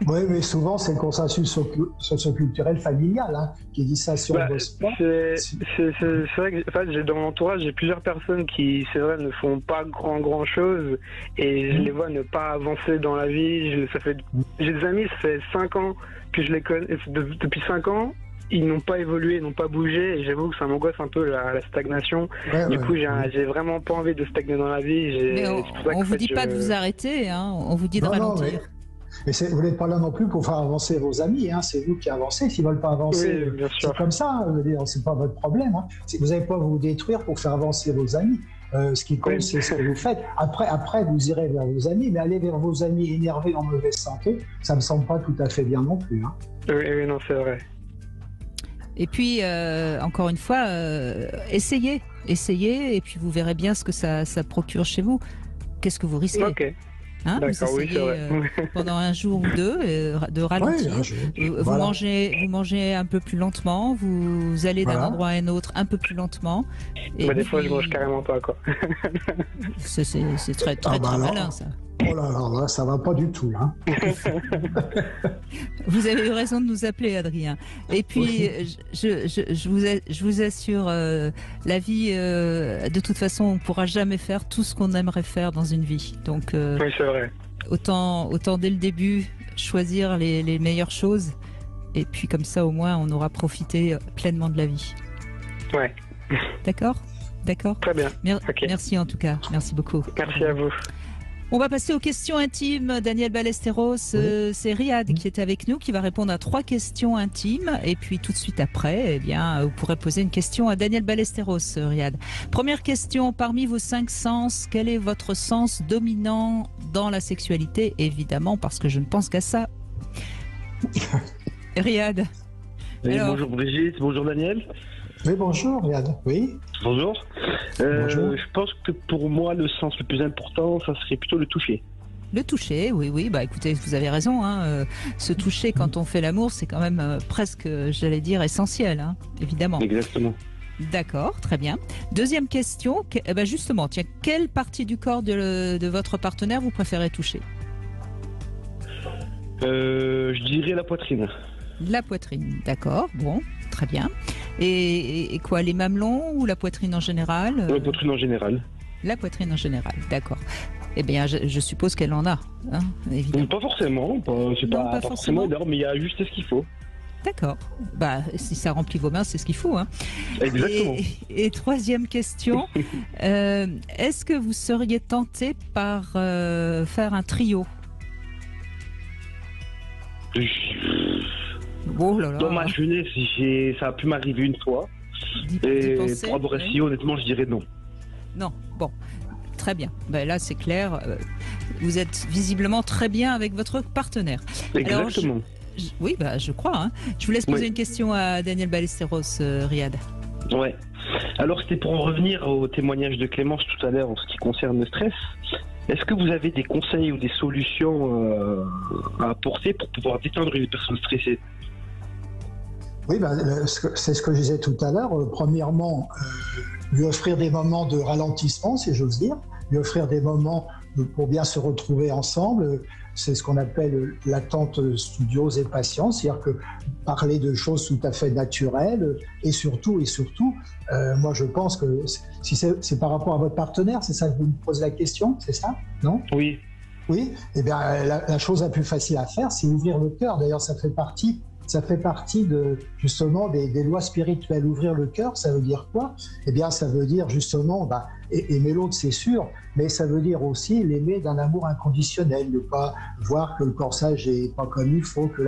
[SPEAKER 4] Mais souvent c'est le consensus socioculturel familial qui dit ça sur le sport.
[SPEAKER 6] C'est vrai que en fait, dans mon entourage, j'ai plusieurs personnes qui, c'est vrai, ne font pas grand chose et je les vois ne pas avancer dans la vie. J'ai des amis, ça fait 5 ans que je les connais. Depuis 5 ans. Ils n'ont pas évolué, ils n'ont pas bougé, et j'avoue que ça m'angoisse un peu la stagnation. Du coup, j'ai vraiment pas envie de stagner dans la vie.
[SPEAKER 3] Mais on vous dit pas de vous arrêter, hein. On vous dit de ralentir.
[SPEAKER 4] Mais vous n'êtes pas là non plus pour faire avancer vos amis, hein. C'est vous qui avancez. S'ils ne veulent pas avancer, c'est comme ça. C'est pas votre problème. Hein. Vous n'allez pas vous détruire pour faire avancer vos amis. Ce qui compte, c'est ce que vous faites. Après, vous irez vers vos amis, mais aller vers vos amis énervés en mauvaise santé, ça me semble pas tout à fait bien non plus. Hein.
[SPEAKER 6] Oui, non, c'est vrai.
[SPEAKER 3] Et puis, encore une fois, essayez, et puis vous verrez bien ce que ça procure chez vous. Qu'est-ce que vous risquez? Hein,
[SPEAKER 6] d'accord,
[SPEAKER 3] vous essayez, pendant un jour ou deux de ralentir. Vous mangez un peu plus lentement, vous allez d'un endroit à un autre un peu plus lentement. Et
[SPEAKER 6] des fois, je mange carrément pas, quoi.
[SPEAKER 3] C'est très malin, ça.
[SPEAKER 4] Oh là, ça va pas du tout, hein.
[SPEAKER 3] Vous avez eu raison de nous appeler, Adrien. Et puis, je vous assure, la vie, de toute façon, on ne pourra jamais faire tout ce qu'on aimerait faire dans une vie. Donc,
[SPEAKER 6] oui, c'est vrai.
[SPEAKER 3] Autant dès le début choisir les meilleures choses. Et puis, comme ça, au moins, on aura profité pleinement de la vie.
[SPEAKER 6] Ouais.
[SPEAKER 3] D'accord.
[SPEAKER 6] Très bien.
[SPEAKER 3] Okay. Merci en tout cas. Merci beaucoup.
[SPEAKER 6] Merci à vous.
[SPEAKER 3] On va passer aux questions intimes. Daniel Ballesteros, c'est Riyad qui est avec nous, qui va répondre à 3 questions intimes. Et puis tout de suite après, vous pourrez poser une question à Daniel Ballesteros, Riyad. Première question, parmi vos 5 sens, quel est votre sens dominant dans la sexualité? Évidemment, parce que je ne pense qu'à ça. Riyad.
[SPEAKER 7] Bonjour Brigitte, bonjour Daniel.
[SPEAKER 4] Oui, bonjour Riyad. Oui.
[SPEAKER 7] Bonjour.
[SPEAKER 4] Bonjour.
[SPEAKER 7] Je pense que pour moi, le sens le plus important, ça serait plutôt le toucher.
[SPEAKER 3] Le toucher, oui. Bah écoutez, vous avez raison. Se toucher quand on fait l'amour, c'est quand même presque, j'allais dire, essentiel, hein, évidemment.
[SPEAKER 7] Exactement.
[SPEAKER 3] D'accord, très bien. Deuxième question. Justement, tiens, quelle partie du corps de votre partenaire vous préférez toucher?
[SPEAKER 7] Je dirais la poitrine.
[SPEAKER 3] La poitrine, d'accord. Bon, très bien. Et quoi, les mamelons ou la poitrine en général?
[SPEAKER 7] La poitrine en général.
[SPEAKER 3] La poitrine en général, d'accord. Eh bien, je suppose qu'elle en a, hein, évidemment.
[SPEAKER 7] Pas forcément, pas forcément, mais il y a juste ce qu'il faut.
[SPEAKER 3] D'accord. Bah, si ça remplit vos mains, c'est ce qu'il faut. Hein.
[SPEAKER 7] Exactement.
[SPEAKER 3] Et troisième question, est-ce que vous seriez tenté par faire un trio? Oh là là.
[SPEAKER 7] Dans ma jeunesse, ça a pu m'arriver une fois. Et pour avoir essayé, honnêtement, je dirais non.
[SPEAKER 3] Non, bon, très bien. Ben là, c'est clair. Vous êtes visiblement très bien avec votre partenaire.
[SPEAKER 7] Exactement.
[SPEAKER 3] Alors, oui, bah, je crois. Hein. Je vous laisse poser une question à Daniel Ballesteros, Riyad.
[SPEAKER 7] Ouais. Alors, c'était pour en revenir au témoignage de Clémence tout à l'heure en ce qui concerne le stress. Est-ce que vous avez des conseils ou des solutions à apporter pour pouvoir détendre une personne stressée?
[SPEAKER 4] Oui, c'est ce que je disais tout à l'heure. Premièrement, lui offrir des moments de ralentissement, si j'ose dire, lui offrir des moments pour bien se retrouver ensemble. C'est ce qu'on appelle l'attente studieuse et patience, c'est-à-dire que parler de choses tout à fait naturelles et surtout, moi je pense que si c'est par rapport à votre partenaire, c'est ça que vous me posez la question, c'est ça, non?
[SPEAKER 7] Oui.
[SPEAKER 4] Oui, eh bien la chose la plus facile à faire, c'est ouvrir le cœur. D'ailleurs, ça fait partie de, justement des lois spirituelles. Ouvrir le cœur, ça veut dire quoi? Eh bien, ça veut dire justement, aimer l'autre, c'est sûr, mais ça veut dire aussi l'aimer d'un amour inconditionnel, ne pas voir que le corsage est pas comme il faut, que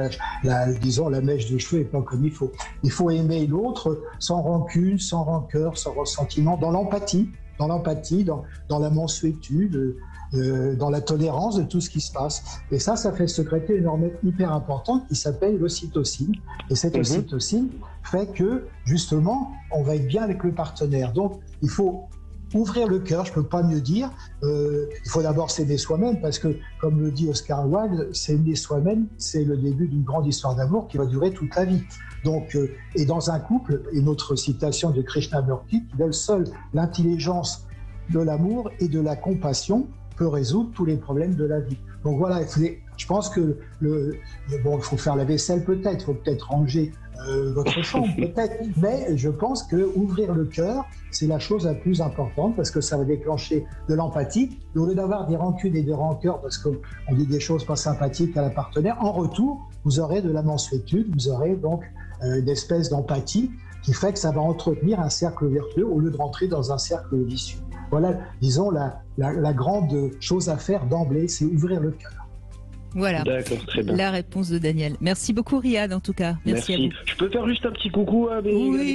[SPEAKER 4] disons la mèche de cheveux est pas comme il faut. Il faut aimer l'autre sans rancune, sans rancœur, sans ressentiment, dans l'empathie, dans la mansuétude, dans la tolérance de tout ce qui se passe. Et ça fait sécréter une hormone hyper importante qui s'appelle l'ocytocine. Et cette ocytocine fait que, justement, on va être bien avec le partenaire. Donc, il faut ouvrir le cœur, je ne peux pas mieux dire. Il faut d'abord s'aimer soi-même parce que, comme le dit Oscar Wilde, s'aimer soi-même, c'est le début d'une grande histoire d'amour qui va durer toute la vie. Donc, et dans un couple, une autre citation de Krishnamurti qui dit seule l'intelligence de l'amour et de la compassion peut résoudre tous les problèmes de la vie. Donc voilà, je pense que il faut faire la vaisselle peut-être, il faut peut-être ranger votre chambre peut-être, mais je pense que ouvrir le cœur, c'est la chose la plus importante parce que ça va déclencher de l'empathie. Et au lieu d'avoir des rancunes et des rancœurs parce qu'on dit des choses pas sympathiques à la partenaire, en retour, vous aurez de la mansuétude, vous aurez donc une espèce d'empathie qui fait que ça va entretenir un cercle vertueux au lieu de rentrer dans un cercle vicieux. Voilà, disons, la grande chose à faire d'emblée, c'est ouvrir le cœur.
[SPEAKER 3] Voilà, la réponse de Daniel. Merci beaucoup Riyad en tout cas. Merci. À vous.
[SPEAKER 7] Je peux faire juste un petit coucou à mes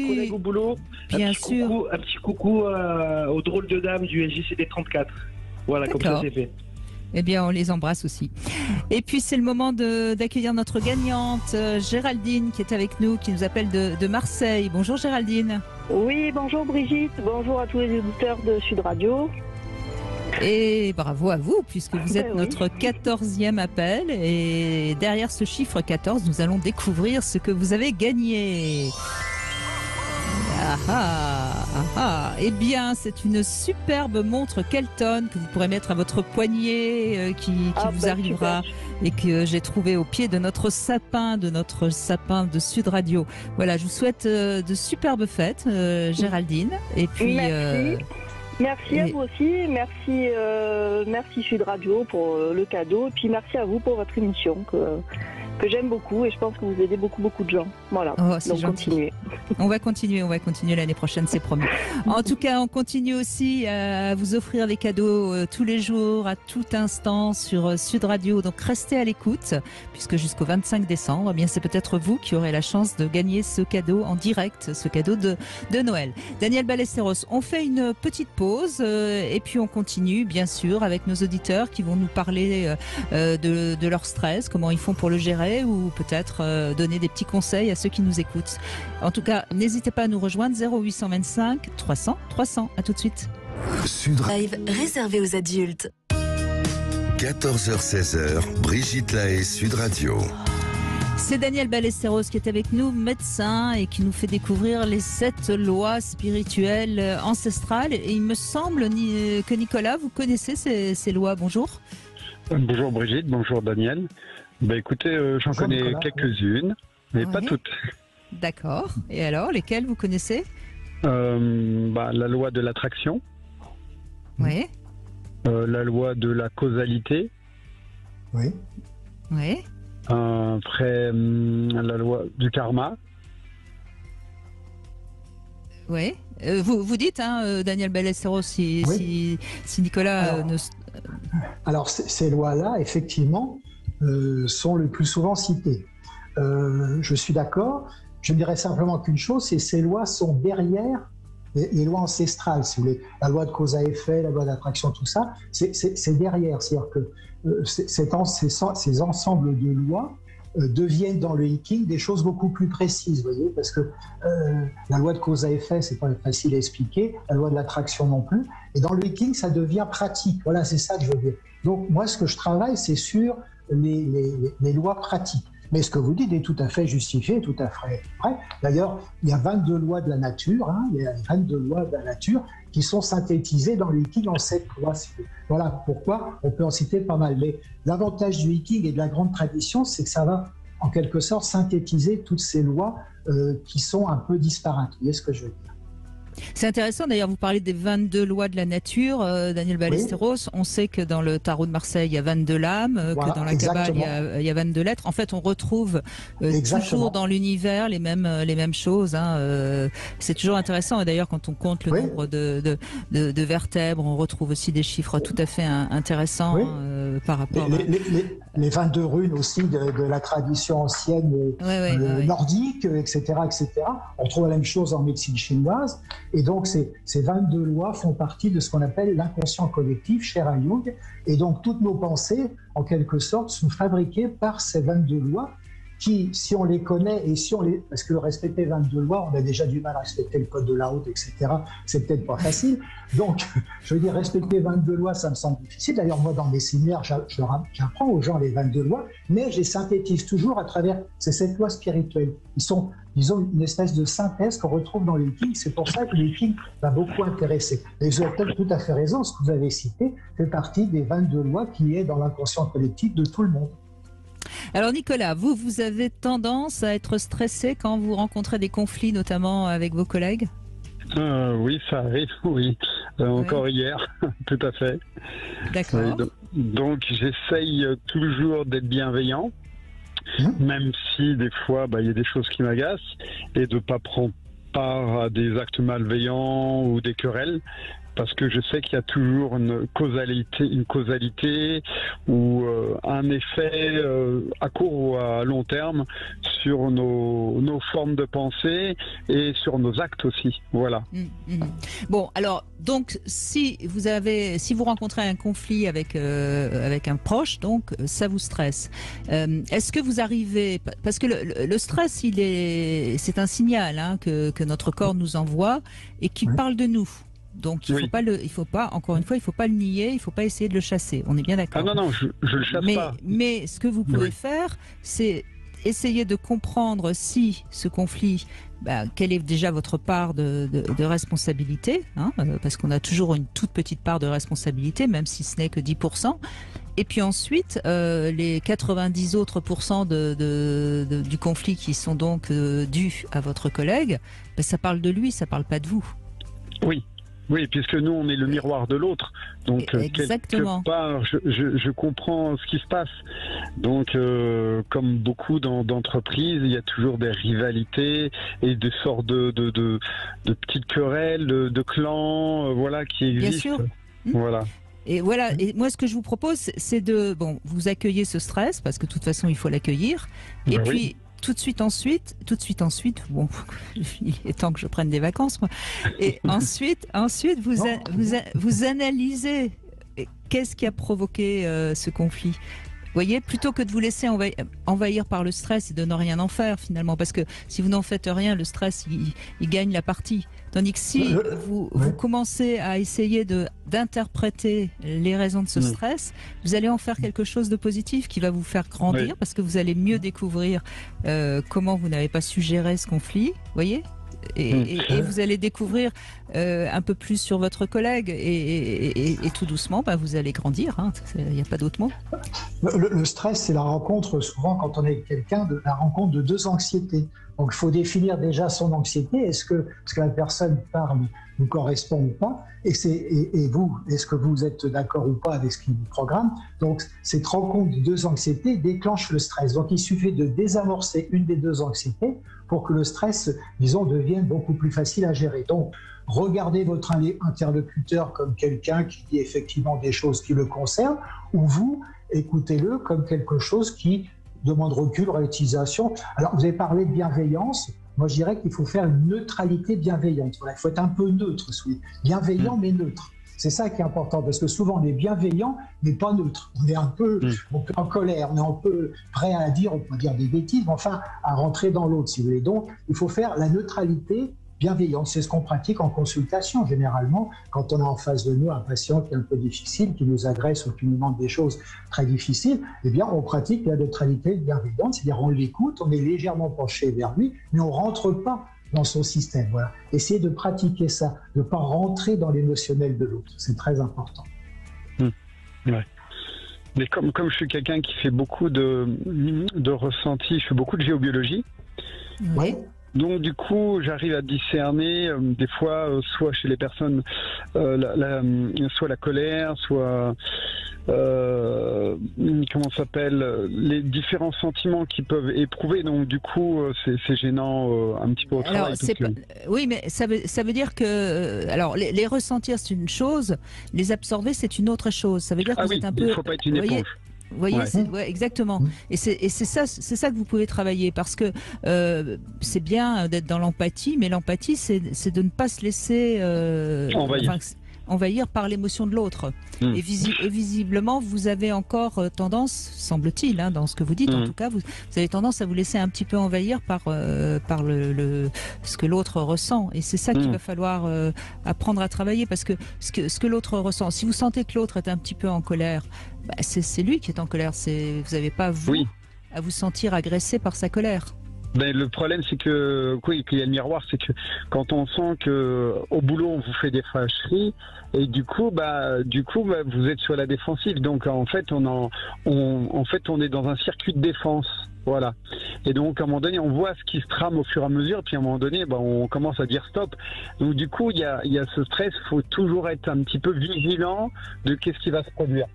[SPEAKER 7] collègues au boulot?
[SPEAKER 3] Bien sûr.
[SPEAKER 7] Un petit coucou aux drôles de dames du SJCD 34. Voilà, comme ça c'est fait.
[SPEAKER 3] Eh bien, on les embrasse aussi. Et puis, c'est le moment d'accueillir notre gagnante, Géraldine, qui est avec nous, qui nous appelle de Marseille. Bonjour Géraldine.
[SPEAKER 8] Oui, bonjour Brigitte. Bonjour à tous les auditeurs de Sud Radio.
[SPEAKER 3] Et bravo à vous, puisque vous êtes notre 14e appel. Et derrière ce chiffre 14, nous allons découvrir ce que vous avez gagné. Eh bien, c'est une superbe montre Kelton que vous pourrez mettre à votre poignet, qui vous arrivera et que j'ai trouvé au pied de notre sapin de Sud Radio. Voilà, je vous souhaite de superbes fêtes, Géraldine. Et puis,
[SPEAKER 8] merci à vous aussi. Merci Sud Radio pour le cadeau. Et puis merci à vous pour votre émission que j'aime beaucoup et je pense que vous aidez beaucoup de gens. Voilà, donc continuez.
[SPEAKER 3] On va continuer l'année prochaine, c'est promis. En tout cas, on continue aussi à vous offrir des cadeaux tous les jours, à tout instant sur Sud Radio. Donc restez à l'écoute, puisque jusqu'au 25 décembre, eh bien c'est peut-être vous qui aurez la chance de gagner ce cadeau en direct, ce cadeau de Noël. Daniel Ballesteros, on fait une petite pause et puis on continue, bien sûr, avec nos auditeurs qui vont nous parler de leur stress, comment ils font pour le gérer, ou peut-être donner des petits conseils à ceux qui nous écoutent. En tout cas, n'hésitez pas à nous rejoindre 0825 300 300. À tout de suite.
[SPEAKER 2] Sud
[SPEAKER 1] Live réservé aux adultes.
[SPEAKER 2] 14h-16h, Brigitte Lahaie, Sud Radio.
[SPEAKER 3] C'est Daniel Ballesteros qui est avec nous, médecin, et qui nous fait découvrir les 7 lois spirituelles ancestrales. Et il me semble que Nicolas, vous connaissez ces lois. Bonjour.
[SPEAKER 9] Bonjour Brigitte, bonjour Daniel. Écoutez, j'en connais quelques-unes, mais pas toutes.
[SPEAKER 3] D'accord. Et alors, lesquelles vous connaissez?
[SPEAKER 9] La loi de l'attraction.
[SPEAKER 3] Oui.
[SPEAKER 9] La loi de la causalité.
[SPEAKER 4] Oui.
[SPEAKER 3] Oui.
[SPEAKER 9] Après la loi du karma.
[SPEAKER 3] Oui. Vous dites, Daniel Ballesteros, si Nicolas
[SPEAKER 4] Alors, ces lois-là, effectivement, sont le plus souvent citées. Je suis d'accord. Je dirais simplement qu'une chose, c'est que ces lois sont derrière les lois ancestrales, si vous voulez. La loi de cause à effet, la loi d'attraction, tout ça, c'est derrière. C'est-à-dire que ces ensembles de lois deviennent dans le hiking des choses beaucoup plus précises, vous voyez, parce que la loi de cause à effet, c'est pas facile à expliquer, la loi de l'attraction non plus, et dans le hiking, ça devient pratique. Voilà, c'est ça que je veux dire. Donc, moi, ce que je travaille, c'est sur les lois pratiques. Mais ce que vous dites est tout à fait justifié, tout à fait vrai. D'ailleurs, il y a 22 lois de la nature, il y a 22 lois de la nature qui sont synthétisées dans le hiking en 7 lois. Voilà pourquoi on peut en citer pas mal. Mais l'avantage du hiking et de la grande tradition, c'est que ça va en quelque sorte synthétiser toutes ces lois qui sont un peu disparates. Vous voyez ce que je veux dire?
[SPEAKER 3] C'est intéressant, d'ailleurs, vous parlez des 22 lois de la nature, Daniel Ballesteros. Oui. On sait que dans le tarot de Marseille, il y a 22 lames, voilà, que dans la Kabbale, il y a 22 lettres. En fait, on retrouve toujours dans l'univers les mêmes choses. C'est toujours intéressant. Et d'ailleurs, quand on compte le nombre de vertèbres, on retrouve aussi des chiffres tout à fait intéressants par rapport
[SPEAKER 4] les 22 runes aussi de la tradition ancienne nordique, etc., etc. On trouve la même chose en médecine chinoise. Et donc, ces 22 lois font partie de ce qu'on appelle l'inconscient collectif chez Jung. Et donc, toutes nos pensées, en quelque sorte, sont fabriquées par ces 22 lois qui, si on les connaît et si on les... Parce que respecter 22 lois, on a déjà du mal à respecter le code de la route, etc. C'est peut-être pas facile. Donc, je veux dire, respecter 22 lois, ça me semble difficile. D'ailleurs, moi, dans mes séminaires, j'apprends aux gens les 22 lois, mais je les synthétise toujours à travers ces 7 lois spirituelles. Ils ont une espèce de synthèse qu'on retrouve dans les Vikings. C'est pour ça que les Vikings m'a beaucoup intéressé. Et vous avez peut-être tout à fait raison, ce que vous avez cité fait partie des 22 lois qui est dans l'inconscient collectif de tout le monde.
[SPEAKER 3] Alors Nicolas, vous avez tendance à être stressé quand vous rencontrez des conflits, notamment avec vos collègues ?
[SPEAKER 9] Oui, ça arrive, oui. Encore hier, tout à fait.
[SPEAKER 3] D'accord.
[SPEAKER 9] Donc j'essaye toujours d'être bienveillant. Même si des fois il y a des choses qui m'agacent, et de ne pas prendre part à des actes malveillants ou des querelles, parce que je sais qu'il y a toujours une causalité ou un effet à court ou à long terme sur nos formes de pensée et sur nos actes aussi. Voilà.
[SPEAKER 3] Bon, alors donc si vous rencontrez un conflit avec un proche, donc ça vous stresse. Est-ce que vous arrivez, parce que le stress, c'est un signal que notre corps nous envoie et qui parle de nous. Donc il faut pas, encore une fois, il faut pas le nier, il faut pas essayer de le chasser. On est bien d'accord.
[SPEAKER 9] Ah non, je le chasse pas.
[SPEAKER 3] Mais ce que vous pouvez faire, c'est essayer de comprendre si ce conflit, quelle est déjà votre part de responsabilité, parce qu'on a toujours une toute petite part de responsabilité, même si ce n'est que 10%. Et puis ensuite, les 90 autres % du conflit qui sont donc dus à votre collègue, ça parle de lui, ça parle pas de vous.
[SPEAKER 9] Oui, puisque nous, on est le miroir de l'autre. Donc, quelque part, je comprends ce qui se passe. Donc, comme beaucoup d'entreprises, il y a toujours des rivalités et des sortes de petites querelles, de clans, qui existent. Bien sûr. Voilà.
[SPEAKER 3] Et voilà. Et moi, ce que je vous propose, c'est vous accueillez ce stress, parce que de toute façon, il faut l'accueillir. Et puis... Tout de suite ensuite, il est temps que je prenne des vacances, moi. Et ensuite, vous analysez qu'est-ce qui a provoqué ce conflit. Vous voyez, plutôt que de vous laisser envahir par le stress et de ne rien en faire finalement, parce que si vous n'en faites rien, le stress, il gagne la partie. Tandis que si vous commencez à essayer d'interpréter les raisons de ce stress, vous allez en faire quelque chose de positif qui va vous faire grandir, parce que vous allez mieux découvrir comment vous n'avez pas su gérer ce conflit, vous voyez ? Et vous allez découvrir un peu plus sur votre collègue et tout doucement, vous allez grandir. Il n'y a pas d'autre mot.
[SPEAKER 4] Le stress, c'est la rencontre, souvent quand on est avec quelqu'un, la rencontre de deux anxiétés. Donc il faut définir déjà son anxiété. Est-ce que ce que la personne parle vous correspond ou pas? Et vous, est-ce que vous êtes d'accord ou pas avec ce qu'il vous programme? Donc cette rencontre de deux anxiétés déclenche le stress. Donc il suffit de désamorcer une des deux anxiétés pour que le stress, disons, devienne beaucoup plus facile à gérer. Donc regardez votre interlocuteur comme quelqu'un qui dit effectivement des choses qui le concernent, ou vous, écoutez-le comme quelque chose qui demande recul, réutilisation. Alors, vous avez parlé de bienveillance. Moi, je dirais qu'il faut faire une neutralité bienveillante. Voilà, il faut être un peu neutre, bienveillant mais neutre. C'est ça qui est important, parce que souvent, on est bienveillant, mais pas neutre. On est un peu en colère, on est un peu prêt à dire, on peut dire des bêtises, mais enfin, à rentrer dans l'autre, si vous voulez. Donc, il faut faire la neutralité bienveillante. C'est ce qu'on pratique en consultation, généralement, quand on a en face de nous un patient qui est un peu difficile, qui nous agresse ou qui nous demande des choses très difficiles. Eh bien, on pratique la neutralité bienveillante, c'est-à-dire on l'écoute, on est légèrement penché vers lui, mais on ne rentre pas dans son système. Voilà. Essayez de pratiquer ça, de ne pas rentrer dans l'émotionnel de l'autre. C'est très important.
[SPEAKER 9] Ouais. Mais comme je suis quelqu'un qui fait beaucoup de ressentis, je fais beaucoup de géobiologie.
[SPEAKER 4] Oui.
[SPEAKER 9] Donc du coup, j'arrive à discerner des fois, soit chez les personnes, soit la colère, soit comment ça s'appelle, les différents sentiments qu'ils peuvent éprouver. Donc du coup, c'est gênant un petit peu au travail.
[SPEAKER 3] Oui, mais ça veut dire que alors les ressentir c'est une chose, les absorber c'est une autre chose. Ça veut dire que vous êtes un peu.
[SPEAKER 9] Il ne faut pas être une éponge.
[SPEAKER 3] Vous voyez, ouais, exactement. Et c'est ça que vous pouvez travailler, parce que c'est bien d'être dans l'empathie, mais l'empathie, c'est de ne pas se laisser envahir par l'émotion de l'autre. Et visiblement, vous avez encore tendance, semble-t-il, hein, dans ce que vous dites, en tout cas, vous avez tendance à vous laisser un petit peu envahir par ce que l'autre ressent. Et c'est ça qu'il va falloir apprendre à travailler, parce que ce que l'autre ressent, si vous sentez que l'autre est un petit peu en colère, bah, c'est lui qui est en colère. Vous n'avez pas, à vous sentir agressé par sa colère.
[SPEAKER 9] Ben, le problème, c'est que, qu'il y a le miroir, c'est que quand on sent que au boulot, on vous fait des fâcheries, et du coup, vous êtes sur la défensive. Donc, en fait, on est dans un circuit de défense. Voilà. Et donc, à un moment donné, on voit ce qui se trame au fur et à mesure, puis à un moment donné, on commence à dire stop. Donc, du coup, il y a ce stress. Il faut toujours être un petit peu vigilant de qu'est-ce qui va se produire.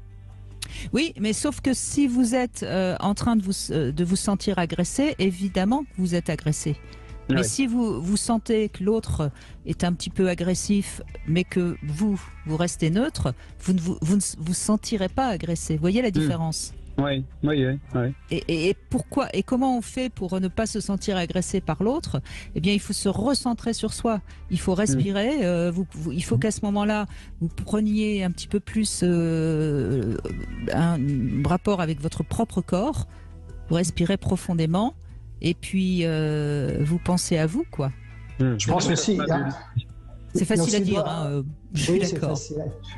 [SPEAKER 3] Oui, mais sauf que si vous êtes en train de vous sentir agressé, évidemment que vous êtes agressé. Mais oui. Si vous sentez que l'autre est un petit peu agressif, mais que vous restez neutre, vous ne vous sentirez pas agressé. Vous voyez la différence ?
[SPEAKER 9] Oui.
[SPEAKER 3] Et pourquoi et comment on fait pour ne pas se sentir agressé par l'autre? Eh bien, il faut se recentrer sur soi. Il faut respirer. Il faut qu'à ce moment-là, vous preniez un petit peu plus un rapport avec votre propre corps. Vous respirez profondément et puis vous pensez à vous, quoi.
[SPEAKER 4] Je pense aussi.
[SPEAKER 3] C'est facile à dire, je suis d'accord.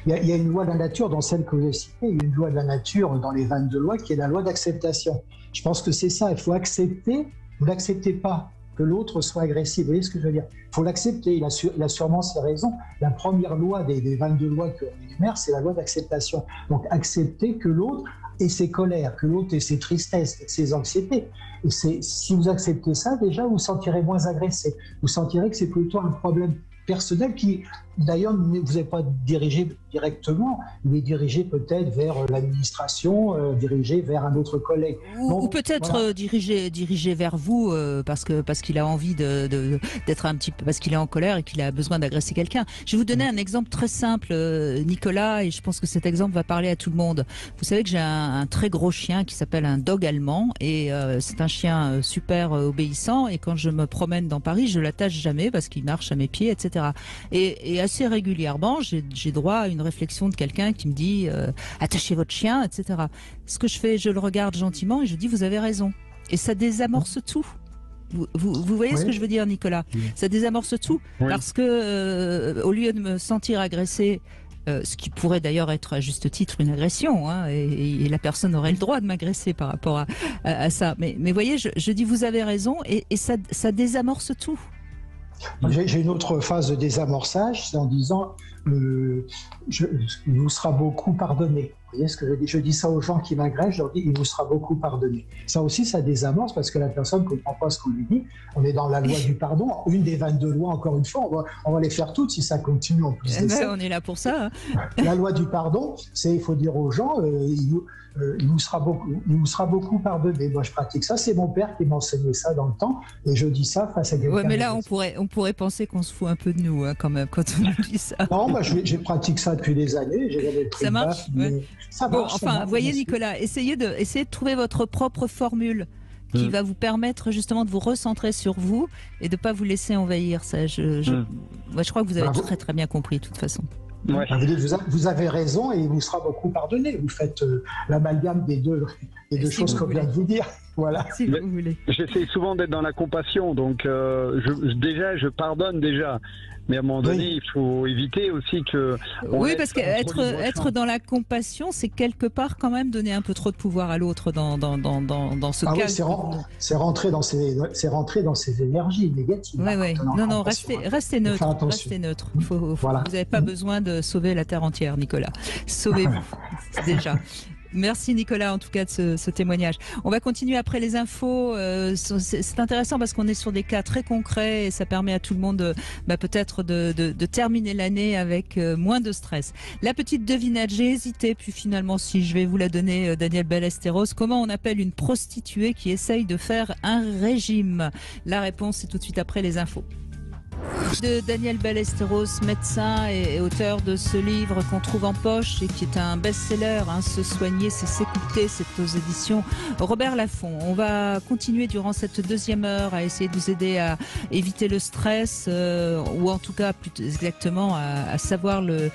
[SPEAKER 4] Il y a une loi de la nature dans celle que vous avez citée, il y a une loi de la nature dans les 22 lois qui est la loi d'acceptation. Je pense que c'est ça, il faut accepter, vous n'acceptez pas que l'autre soit agressif, vous voyez ce que je veux dire? Il faut l'accepter, il a sûrement ses raisons. La première loi des 22 lois qu'on énumère, c'est la loi d'acceptation. Donc accepter que l'autre ait ses colères, que l'autre ait ses tristesses, ses anxiétés. Et si vous acceptez ça, déjà vous vous sentirez moins agressé. Vous sentirez que c'est plutôt un problème personnel qui, d'ailleurs, ne vous est pas dirigé directement, il est dirigé peut-être vers l'administration, dirigé vers un autre collègue.
[SPEAKER 3] Ou peut-être voilà. dirigé vers vous parce qu'il a envie d'être un petit peu, parce qu'il est en colère et qu'il a besoin d'agresser quelqu'un. Je vais vous donner un exemple très simple, Nicolas, et je pense que cet exemple va parler à tout le monde. Vous savez que j'ai un très gros chien qui s'appelle un dog allemand, et c'est un chien super obéissant, et quand je me promène dans Paris, je l'attache jamais parce qu'il marche à mes pieds, etc. Et assez régulièrement, j'ai droit à une réflexion de quelqu'un qui me dit attachez votre chien, etc. Ce que je fais, je le regarde gentiment et je dis vous avez raison. Et ça désamorce tout. Vous voyez ce que je veux dire, Nicolas? Ça désamorce tout parce que au lieu de me sentir agressé, ce qui pourrait d'ailleurs être à juste titre une agression, hein, et la personne aurait le droit de m'agresser par rapport à ça. Mais voyez, je dis vous avez raison et ça désamorce tout.
[SPEAKER 4] J'ai une autre phase de désamorçage, c'est en disant vous sera beaucoup pardonné. Vous Vous voyez ce que je dis? Je dis ça aux gens qui m'agrègent, je leur dis, il vous sera beaucoup pardonné. Ça aussi, ça désamorce parce que la personne ne comprend pas ce qu'on lui dit. On est dans la loi du pardon. Une des 22 lois, encore une fois, on va les faire toutes si ça continue en plus.
[SPEAKER 3] On est là pour ça.
[SPEAKER 4] La loi du pardon, il faut dire aux gens, il vous sera beaucoup pardonné. Moi, je pratique ça. C'est mon père qui m'a enseigné ça dans le temps et je dis ça face à quelqu'un.
[SPEAKER 3] Oui, mais là, on pourrait penser qu'on se fout un peu de nous quand même quand on nous dit ça.
[SPEAKER 4] Non, je pratique ça depuis des années. J'ai jamais pris
[SPEAKER 3] ça marche.
[SPEAKER 4] Ça marche.
[SPEAKER 3] Bon, enfin, voyez, Nicolas, essayez de trouver votre propre formule qui va vous permettre justement de vous recentrer sur vous et de ne pas vous laisser envahir. Ça, moi, je crois que vous avez très très bien compris de toute façon.
[SPEAKER 4] Ouais. Vous avez raison et il vous sera beaucoup pardonné. Vous faites l'amalgame des deux choses qu'on vient de vous dire. Voilà.
[SPEAKER 3] Si vous voulez.
[SPEAKER 9] J'essaie souvent d'être dans la compassion, donc je pardonne déjà. Mais à un moment donné, il faut éviter aussi que...
[SPEAKER 3] Oui, parce qu'être dans la compassion, c'est quelque part quand même donner un peu trop de pouvoir à l'autre dans ce cas.
[SPEAKER 4] Oui, c'est rentrer dans ces énergies négatives.
[SPEAKER 3] Oui. Non, restez neutre. Restez neutre. Vous n'avez pas besoin de sauver la Terre entière, Nicolas. Sauvez-vous, déjà. Merci Nicolas en tout cas de ce témoignage. On va continuer après les infos. C'est intéressant parce qu'on est sur des cas très concrets et ça permet à tout le monde peut-être de terminer l'année avec moins de stress. La petite devinette, j'ai hésité, puis finalement si je vais vous la donner, Daniel Ballesteros, comment on appelle une prostituée qui essaye de faire un régime? La réponse c'est tout de suite après les infos. De Daniel Ballesteros, médecin et auteur de ce livre qu'on trouve en poche et qui est un best-seller, Se soigner, c'est s'écouter, c'est aux éditions Robert Laffont. On va continuer durant cette deuxième heure à essayer de vous aider à éviter le stress ou en tout cas plus exactement à savoir ne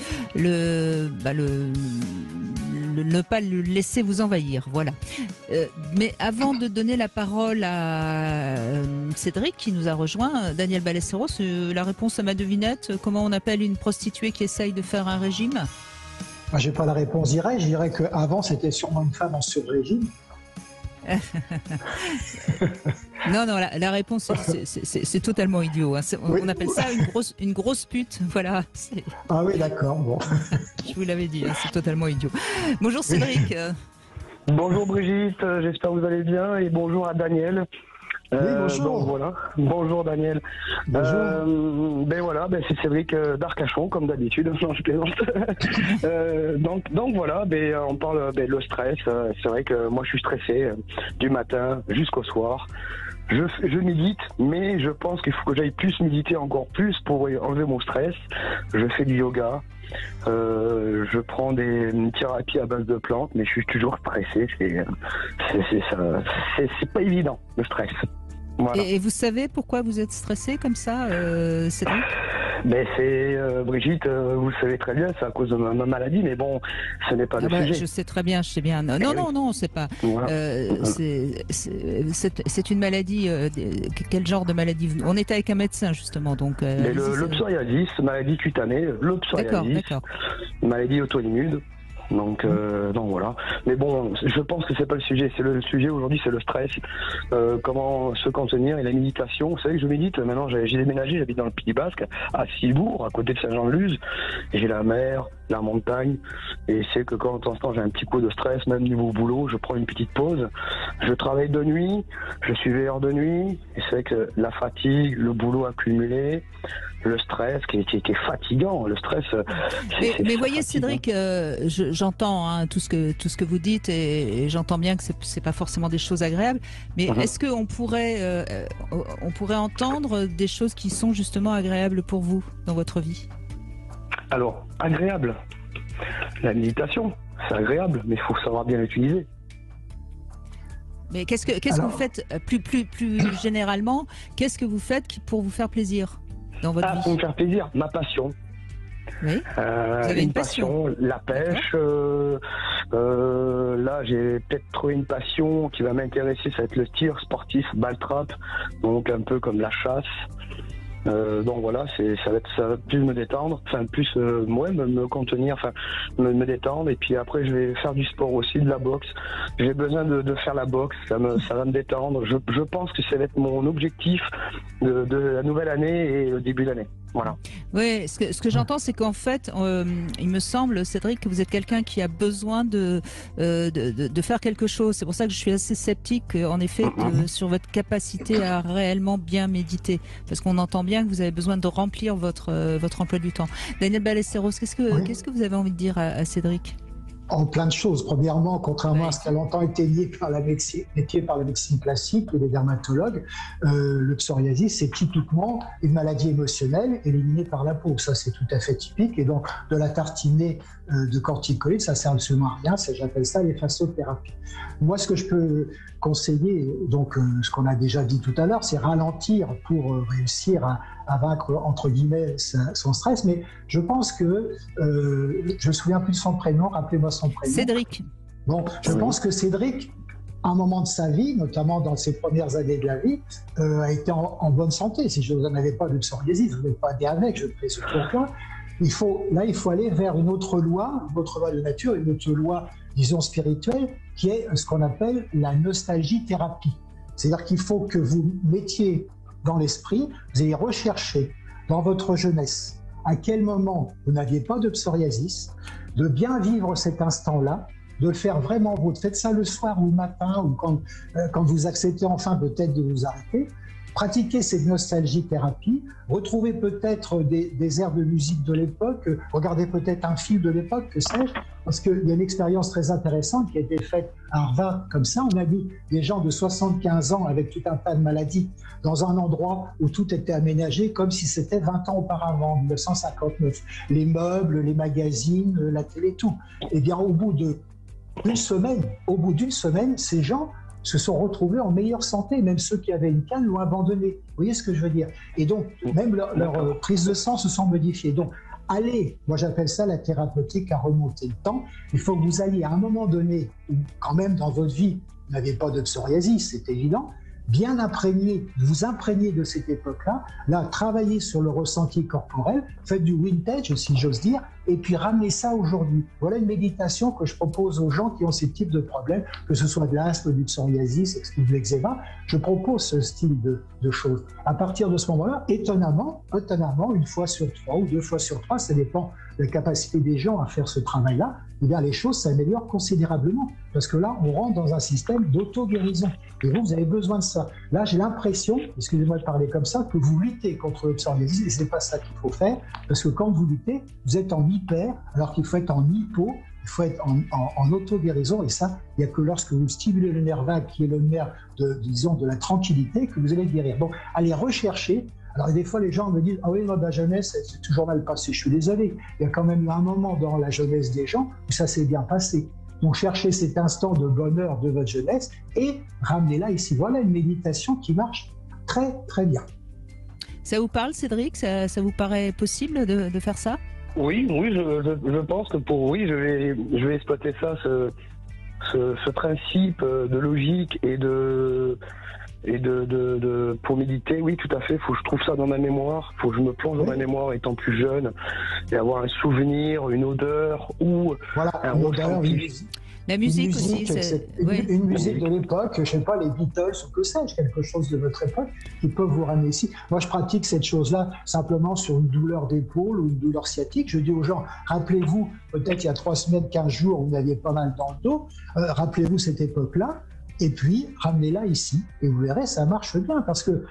[SPEAKER 3] pas le laisser vous envahir. Voilà. Mais avant de donner la parole à Cédric qui nous a rejoint, Daniel Ballesteros, la réponse à ma devinette, comment on appelle une prostituée qui essaye de faire un régime?
[SPEAKER 4] Moi, j'ai pas la réponse directe. Je dirais qu'avant, c'était sûrement une femme en sur-régime.
[SPEAKER 3] Non, la réponse, c'est totalement idiot. On appelle ça une grosse pute. Voilà.
[SPEAKER 4] Ah oui, d'accord. Bon.
[SPEAKER 3] Je vous l'avais dit, c'est totalement idiot. Bonjour Cédric.
[SPEAKER 7] Bonjour Brigitte, j'espère que vous allez bien et bonjour à Daniel.
[SPEAKER 4] Oui, bonjour.
[SPEAKER 7] Voilà. Bonjour Daniel.
[SPEAKER 4] Bonjour.
[SPEAKER 7] C'est Cédric d'Arcachon comme d'habitude. Non, je plaisante. Donc voilà, on parle le stress. C'est vrai que moi je suis stressé du matin jusqu'au soir. Je médite, mais je pense qu'il faut que j'aille plus méditer encore plus pour enlever mon stress. Je fais du yoga. Je prends une thérapie à base de plantes, mais je suis toujours stressé. C'est pas évident, le stress. Voilà.
[SPEAKER 3] Et vous savez pourquoi vous êtes stressé comme ça, Cédric?
[SPEAKER 7] Brigitte, vous le savez très bien, c'est à cause de ma maladie, mais bon, ce n'est pas le sujet.
[SPEAKER 3] Je sais très bien, je sais bien. Non, c'est pas. Voilà. C'est une maladie. Quel genre de maladie? On était avec un médecin justement, donc.
[SPEAKER 7] Le psoriasis, maladie cutanée, le psoriasis,
[SPEAKER 3] d'accord.
[SPEAKER 7] Maladie auto-immune. Donc voilà. Mais bon, je pense que c'est pas le sujet. Le sujet aujourd'hui, c'est le stress. Comment se contenir et la méditation. Vous savez que je médite. Maintenant, j'ai déménagé. J'habite dans le Pays Basque, à Cibourg, à côté de Saint-Jean-de-Luz. Et j'ai la mer, la montagne. Et c'est que quand de temps en temps j'ai un petit coup de stress, même niveau boulot, je prends une petite pause. Je travaille de nuit. Je suis veilleur de nuit. Et c'est que la fatigue, le boulot accumulé, le stress qui est fatigant. Le stress.
[SPEAKER 3] Mais voyez, Cédric, j'entends tout ce que vous dites et j'entends bien que c'est pas forcément des choses agréables. Mais est-ce qu'on pourrait entendre des choses qui sont justement agréables pour vous dans votre vie?
[SPEAKER 7] Alors, agréable. La méditation, c'est agréable, mais il faut savoir bien l'utiliser.
[SPEAKER 3] Mais qu'est-ce que vous faites plus généralement? Qu'est-ce que vous faites pour vous faire plaisir dans votre vie?
[SPEAKER 7] Pour me faire plaisir, ma passion.
[SPEAKER 3] Oui. Vous avez une passion?
[SPEAKER 7] La pêche. Là, j'ai peut-être trouvé une passion qui va m'intéresser, ça va être le tir sportif, balle trappe, donc un peu comme la chasse. Donc voilà, ça va plus me détendre, enfin plus me contenir, enfin me détendre. Et puis après, je vais faire du sport aussi, de la boxe. J'ai besoin de faire la boxe, ça va me détendre. Je pense que ça va être mon objectif de la nouvelle année et le début d'année. Voilà.
[SPEAKER 3] Oui, ce que j'entends, c'est qu'en fait, il me semble, Cédric, que vous êtes quelqu'un qui a besoin de faire quelque chose. C'est pour ça que je suis assez sceptique, en effet, sur votre capacité à réellement bien méditer. Parce qu'on entend bien que vous avez besoin de remplir votre emploi du temps. Daniel Ballesteros, qu'est-ce que vous avez envie de dire à Cédric ?
[SPEAKER 4] En plein de choses. Premièrement, contrairement à ce qui a longtemps été nié par la médecine classique et les dermatologues, le psoriasis, c'est typiquement une maladie émotionnelle éliminée par la peau. Ça, c'est tout à fait typique. Et donc, de la tartiner de corticoïdes, ça sert absolument à rien. J'appelle ça l'éphasothérapie. Moi, ce que je peux conseiller, donc ce qu'on a déjà dit tout à l'heure, c'est ralentir pour réussir à vaincre, entre guillemets, son stress. Mais je pense que, je me souviens plus de son prénom, rappelez-moi son prénom.
[SPEAKER 3] Cédric.
[SPEAKER 4] Bon, je pense que Cédric, à un moment de sa vie, notamment dans ses premières années de la vie, a été en bonne santé. Si je n'avais pas de psoriasis, je ne vais pas dire avec, je fais ce truc-là. Il faut aller vers une autre loi de nature, une autre loi, disons, spirituelle, qui est ce qu'on appelle la nostalgie-thérapie. C'est-à-dire qu'il faut que vous mettiez dans l'esprit, vous ayez recherché dans votre jeunesse à quel moment vous n'aviez pas de psoriasis, de bien vivre cet instant-là, de le faire vraiment vous. Faites ça le soir ou le matin, ou quand vous acceptez enfin peut-être de vous arrêter. Pratiquez cette nostalgie-thérapie, retrouvez peut-être des airs de musique de l'époque, regardez peut-être un film de l'époque, que sais-je, parce qu'il y a une expérience très intéressante qui a été faite à Harvard comme ça. On a mis des gens de 75 ans avec tout un tas de maladies dans un endroit où tout était aménagé comme si c'était 20 ans auparavant, 1959. Les meubles, les magazines, la télé, tout. Eh bien, au bout d'une semaine, ces gens se sont retrouvés en meilleure santé, même ceux qui avaient une canne l'ont abandonné. Vous voyez ce que je veux dire? Et donc, même leur prise de sang se sont modifiées. Donc, allez, moi j'appelle ça la thérapeutique à remonter le temps. Il faut que vous alliez à un moment donné, où quand même dans votre vie, vous n'avez pas de psoriasis, c'est évident, bien vous imprégner de cette époque-là, là, travaillez sur le ressenti corporel, faites du vintage, si j'ose dire, et puis ramenez ça aujourd'hui. Voilà une méditation que je propose aux gens qui ont ces types de problèmes, que ce soit de l'asthme, du psoriasis, de l'eczéma. Je propose ce style de choses. À partir de ce moment-là, étonnamment, une fois sur 3 ou 2 fois sur 3, ça dépend de la capacité des gens à faire ce travail-là, eh bien les choses s'améliorent considérablement. Parce que là, on rentre dans un système d'auto-guérison. Et vous avez besoin de ça. Là, j'ai l'impression, excusez-moi de parler comme ça, que vous luttez contre le psoriasis, et c'est pas ça qu'il faut faire, parce que quand vous luttez, vous êtes en hyper, alors qu'il faut être en hypo, il faut être en auto-guérison, et ça, il n'y a que lorsque vous stimulez le nerf vague, qui est le nerf de la tranquillité, que vous allez guérir. Donc, allez rechercher. Alors, des fois, les gens me disent « Ah oui, moi, ma jeunesse, c'est toujours mal passé. » Je suis désolé. Il y a quand même eu un moment dans la jeunesse des gens où ça s'est bien passé. Donc, cherchez cet instant de bonheur de votre jeunesse et ramenez-la ici. Voilà une méditation qui marche très, très bien.
[SPEAKER 3] Ça vous parle, Cédric? Ça vous paraît possible de faire ça?
[SPEAKER 7] Oui, je pense que je vais exploiter ça, ce principe de logique et pour méditer. Oui, tout à fait. Faut que je trouve ça dans ma mémoire. Faut que je me plonge dans ma mémoire étant plus jeune et avoir un souvenir, une odeur ou un ressenti.
[SPEAKER 3] La musique aussi,
[SPEAKER 4] une musique de l'époque, je ne sais pas, les Beatles ou que sais-je, quelque chose de votre époque qui peut vous ramener ici. Moi, je pratique cette chose-là simplement sur une douleur d'épaule ou une douleur sciatique. Je dis aux gens, rappelez-vous, peut-être il y a 3 semaines, 15 jours, vous aviez pas mal dans le dos, rappelez-vous cette époque-là, et puis ramenez-la ici. Et vous verrez, ça marche bien, parce que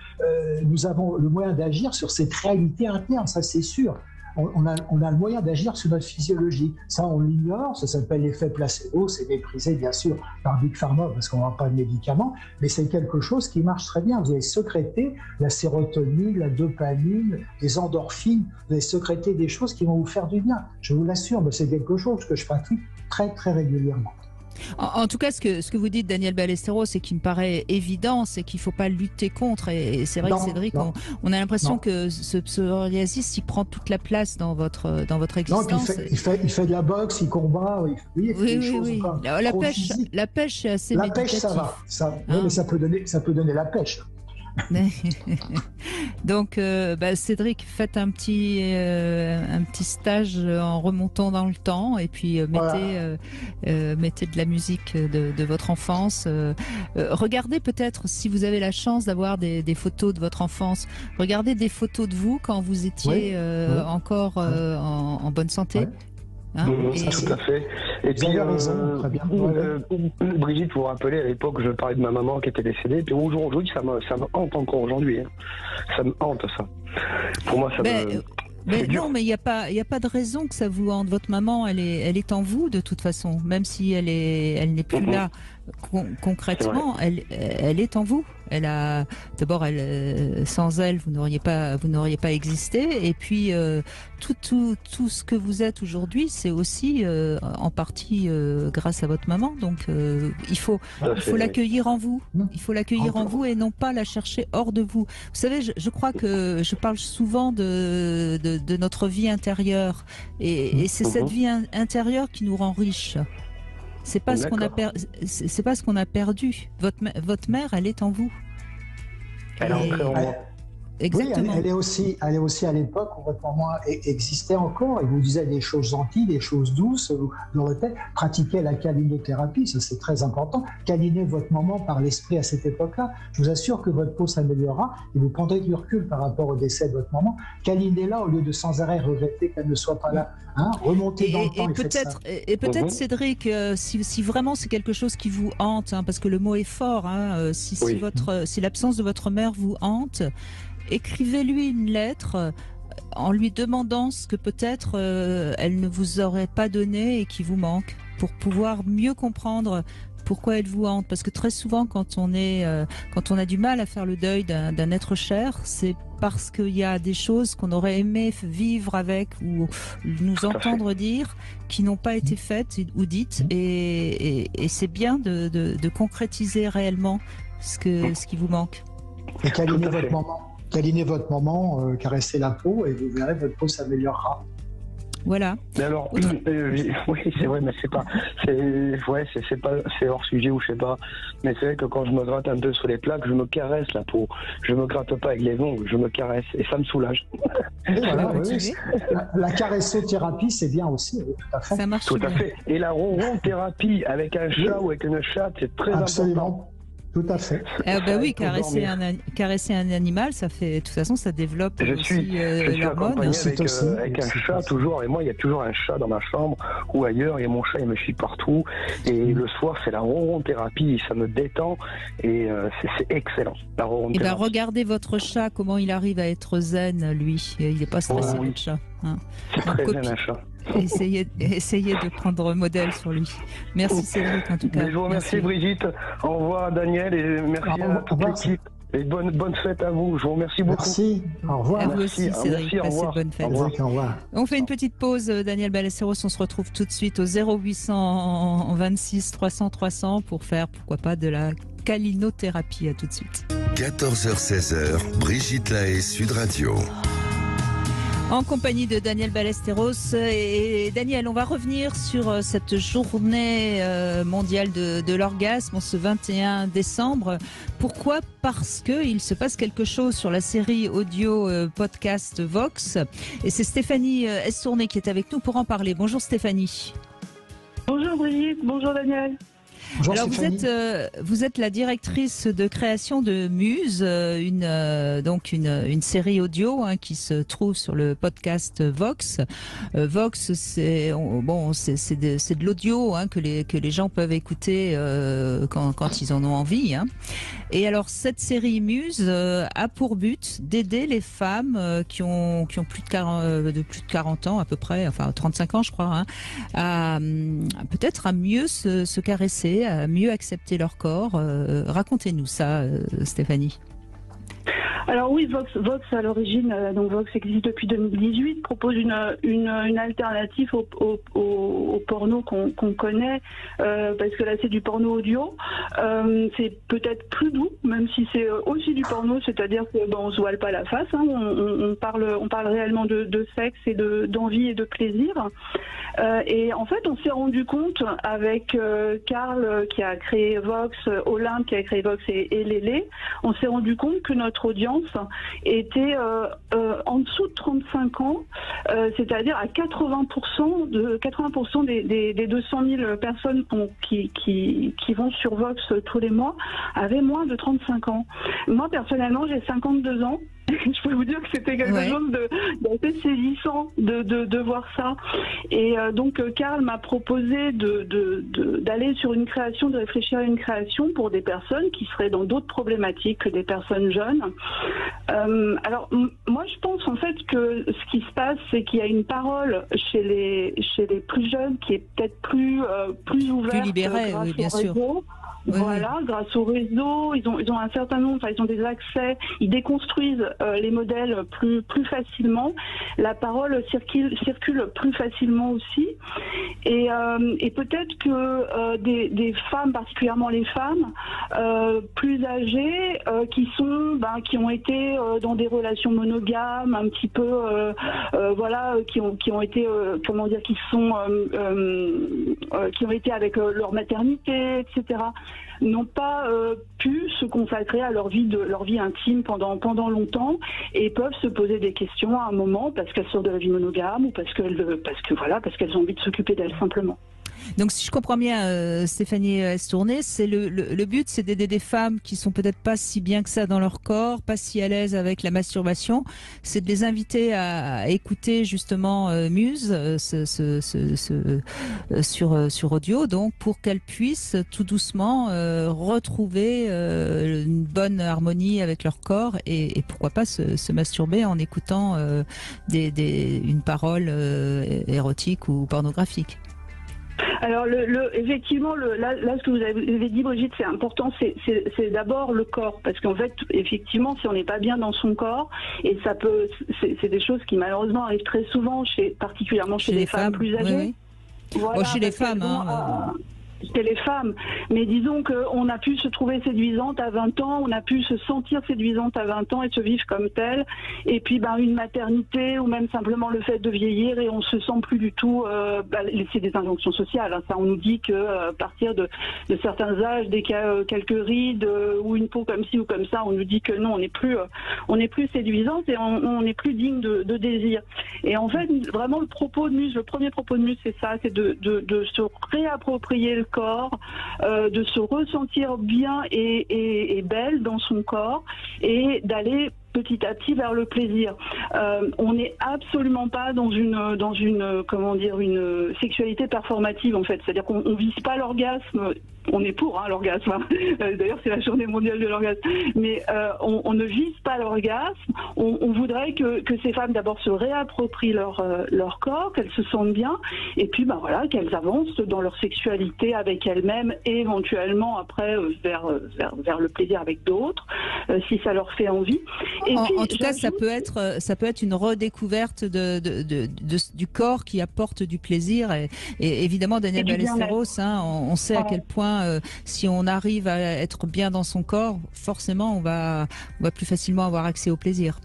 [SPEAKER 4] nous avons le moyen d'agir sur cette réalité interne, ça c'est sûr. On a le moyen d'agir sur notre physiologie. Ça, on l'ignore, ça s'appelle l'effet placebo, c'est méprisé bien sûr par Big Pharma parce qu'on n'a pas de médicaments, mais c'est quelque chose qui marche très bien. Vous allez sécréter la sérotonine, la dopamine, les endorphines, vous allez sécréter des choses qui vont vous faire du bien. Je vous l'assure, mais c'est quelque chose que je pratique très très régulièrement.
[SPEAKER 3] En tout cas, ce que vous dites, Daniel Ballesteros, c'est qui me paraît évident, c'est qu'il ne faut pas lutter contre. Et c'est vrai que Cédric, on a l'impression que ce psoriasis, il prend toute la place dans votre existence.
[SPEAKER 4] Non, il fait de la boxe, il combat, il fait des choses.
[SPEAKER 3] La pêche, c'est assez méditatif.
[SPEAKER 4] La pêche, ça va. Oui, mais ça peut donner la pêche.
[SPEAKER 3] Donc, Cédric, faites un petit stage en remontant dans le temps et puis mettez de la musique de votre enfance. Regardez peut-être, si vous avez la chance d'avoir des photos de votre enfance, regardez des photos de vous quand vous étiez encore en bonne santé.
[SPEAKER 10] Ouais. Tout à fait. Et puis, Brigitte, vous vous rappelez, à l'époque, je parlais de ma maman qui était décédée. Puis aujourd'hui, ça me hante encore aujourd'hui. Hein. Ça me hante, ça. Pour moi, ça me...
[SPEAKER 3] Mais non, mais il n'y a pas de raison que ça vous hante. Votre maman, elle est en vous de toute façon, même si elle n'est plus là concrètement. Elle est en vous. D'abord, sans elle, vous n'auriez pas existé. Et puis tout ce que vous êtes aujourd'hui, c'est aussi en partie grâce à votre maman. Donc il faut l'accueillir en vous. Il faut l'accueillir en vous et non pas la chercher hors de vous. Vous savez, je crois que je parle souvent de notre vie intérieure et c'est cette vie intérieure qui nous rend riches. C'est pas ce qu'on a perdu. Votre mère, elle est en vous.
[SPEAKER 10] Elle est ancrée en moi.
[SPEAKER 3] Exactement.
[SPEAKER 4] Oui, elle est aussi à l'époque où votre maman existait encore et vous disait des choses gentilles, des choses douces, pratiquez la câlinothérapie, ça c'est très important. Câlinez votre maman par l'esprit à cette époque-là. Je vous assure que votre peau s'améliorera et vous prendrez du recul par rapport au décès de votre maman. Câlinez-la au lieu de sans arrêt regretter qu'elle ne soit pas là. Hein, remontez dans le temps
[SPEAKER 3] et peut-être Cédric, si vraiment c'est quelque chose qui vous hante, hein, parce que le mot est fort, hein, si l'absence de votre mère vous hante, écrivez-lui une lettre en lui demandant ce que peut-être elle ne vous aurait pas donné et qui vous manque, pour pouvoir mieux comprendre pourquoi elle vous hante. Parce que très souvent, quand on a du mal à faire le deuil d'un être cher, c'est parce qu'il y a des choses qu'on aurait aimé vivre avec ou nous entendre dire qui n'ont pas été faites ou dites. Et c'est bien de concrétiser réellement ce qui vous manque.
[SPEAKER 4] Et câlinez votre maman. Câlinez votre maman, caressez la peau et vous verrez, votre peau s'améliorera.
[SPEAKER 3] Voilà.
[SPEAKER 10] Mais alors, oui, c'est vrai, mais c'est hors sujet ou je sais pas. Mais c'est vrai que quand je me gratte un peu sur les plaques, je me caresse la peau. Je me gratte pas avec les ongles, je me caresse et ça me soulage.
[SPEAKER 4] Voilà, la caressothérapie, c'est bien aussi, tout à fait.
[SPEAKER 3] Ça marche
[SPEAKER 10] tout
[SPEAKER 3] bien.
[SPEAKER 10] À fait. Et la ronron-thérapie avec un chat ou avec une chatte, c'est très important.
[SPEAKER 4] Tout à fait.
[SPEAKER 3] Oui, caresser un animal, ça fait, de toute façon, ça développe aussi l'hormone.
[SPEAKER 10] Avec un chat toujours, et moi, il y a toujours un chat dans ma chambre ou ailleurs, et mon chat, il me suit partout. Et le soir, c'est la ronron-thérapie, ça me détend, et c'est excellent, la ronron-thérapie.
[SPEAKER 3] Et regardez votre chat, comment il arrive à être zen, lui. Il n'est pas stressé, votre chat. Hein.
[SPEAKER 10] C'est très zen, un chat.
[SPEAKER 3] Essayez de prendre modèle sur lui. Merci Cédric, en tout cas.
[SPEAKER 10] Je vous remercie Brigitte, au revoir Daniel et merci à toute l'équipe. Et bonne fête à vous, je vous remercie beaucoup.
[SPEAKER 4] Merci, au revoir.
[SPEAKER 3] À vous aussi Cédric, passez de bonnes fêtes.
[SPEAKER 4] Au revoir.
[SPEAKER 3] On fait une petite pause, Daniel Ballesteros, on se retrouve tout de suite au 0826 300 300 pour faire, pourquoi pas, de la câlinothérapie. À tout de suite.
[SPEAKER 2] 14h-16h, Brigitte Lahaie, Sud Radio.
[SPEAKER 3] En compagnie de Daniel Ballesteros. Et Daniel, on va revenir sur cette journée mondiale de l'orgasme, ce 21 décembre. Pourquoi ? Parce qu'il se passe quelque chose sur la série audio podcast Vox. Et c'est Stéphanie Essourné qui est avec nous pour en parler. Bonjour Stéphanie.
[SPEAKER 8] Bonjour Brigitte, bonjour Daniel.
[SPEAKER 4] Bonjour,
[SPEAKER 3] alors
[SPEAKER 4] Stéphanie.
[SPEAKER 3] vous êtes la directrice de création de Muse, une série audio qui se trouve sur le podcast Vox. Vox, c'est de l'audio que les gens peuvent écouter quand ils en ont envie. Hein. Et alors cette série Muse a pour but d'aider les femmes qui ont plus de 40 ans à peu près, enfin 35 ans je crois, à peut-être à mieux se caresser, à mieux accepter leur corps. Racontez-nous ça, Stéphanie.
[SPEAKER 11] Alors oui, Vox à l'origine, donc Vox existe depuis 2018, propose une alternative au porno qu'on connaît, parce que là c'est du porno audio. C'est peut-être plus doux, même si c'est aussi du porno, c'est-à-dire que on se voile pas la face, hein, on parle réellement de sexe et d'envie et de plaisir. Et en fait, on s'est rendu compte avec Karl qui a créé Vox, Olympe qui a créé Vox et Lélé, on s'est rendu compte que notre audience était en dessous de 35 ans, c'est-à-dire à 80% des 200 000 personnes qui vont sur Vox tous les mois avaient moins de 35 ans. Moi, personnellement, j'ai 52 ans. Je peux vous dire que c'était quelque chose d'assez saisissant de voir ça. Et donc Karl m'a proposé d'aller sur une création, de réfléchir à une création pour des personnes qui seraient dans d'autres problématiques que des personnes jeunes. Alors moi je pense en fait que ce qui se passe, c'est qu'il y a une parole chez les plus jeunes qui est peut-être plus ouverte,
[SPEAKER 3] plus libérée, oui, bien sûr.
[SPEAKER 11] Voilà, grâce au réseau, ils ont un certain nombre, ils ont des accès, ils déconstruisent les modèles plus facilement. La parole circule plus facilement aussi. Et peut-être que des femmes, particulièrement les femmes plus âgées, qui ont été dans des relations monogames, un petit peu, qui ont été, qui ont été avec leur maternité, etc. n'ont pas pu se consacrer à leur vie intime pendant longtemps et peuvent se poser des questions à un moment parce qu'elles sortent de la vie monogame ou parce qu'elles ont envie de s'occuper d'elles simplement.
[SPEAKER 3] Donc si je comprends bien, Stéphanie Estourné, c'est le but, c'est d'aider des femmes qui sont peut-être pas si bien que ça dans leur corps, pas si à l'aise avec la masturbation, c'est de les inviter à écouter justement Muse sur audio, donc pour qu'elles puissent tout doucement retrouver une bonne harmonie avec leur corps et pourquoi pas se masturber en écoutant une parole érotique ou pornographique.
[SPEAKER 11] Alors effectivement, là ce que vous avez dit, Brigitte, c'est important, c'est d'abord le corps, parce qu'en fait, effectivement, si on n'est pas bien dans son corps, et c'est des choses qui malheureusement arrivent très souvent, particulièrement chez les femmes plus âgées.
[SPEAKER 3] Oui. Voilà, chez les femmes,
[SPEAKER 11] c'est les femmes, mais disons qu'on a pu se trouver séduisante à 20 ans, on a pu se sentir séduisante à 20 ans et se vivre comme telle, et puis une maternité ou même simplement le fait de vieillir et on se sent plus du tout, c'est des injonctions sociales, hein, ça on nous dit que à partir de certains âges, dès qu'il y a quelques rides ou une peau comme ci ou comme ça, on nous dit que non, on n'est plus séduisante et on n'est plus digne de désir. Et en fait, vraiment le premier propos de Muse, c'est ça, c'est de se réapproprier le corps, de se ressentir bien et belle dans son corps et d'aller petit à petit vers le plaisir. On n'est absolument pas dans une sexualité performative en fait, c'est-à-dire qu'on vise pas l'orgasme. On est pour l'orgasme. D'ailleurs, c'est la journée mondiale de l'orgasme. Mais on ne vise pas l'orgasme. On voudrait que ces femmes d'abord se réapproprient leur corps, qu'elles se sentent bien, et puis qu'elles avancent dans leur sexualité avec elles-mêmes et éventuellement après vers le plaisir avec d'autres, si ça leur fait envie. Et
[SPEAKER 3] en tout cas, ça peut être une redécouverte du corps qui apporte du plaisir et évidemment Daniel Ballesteros, on sait à quel point si on arrive à être bien dans son corps, forcément on va plus facilement avoir accès au plaisir.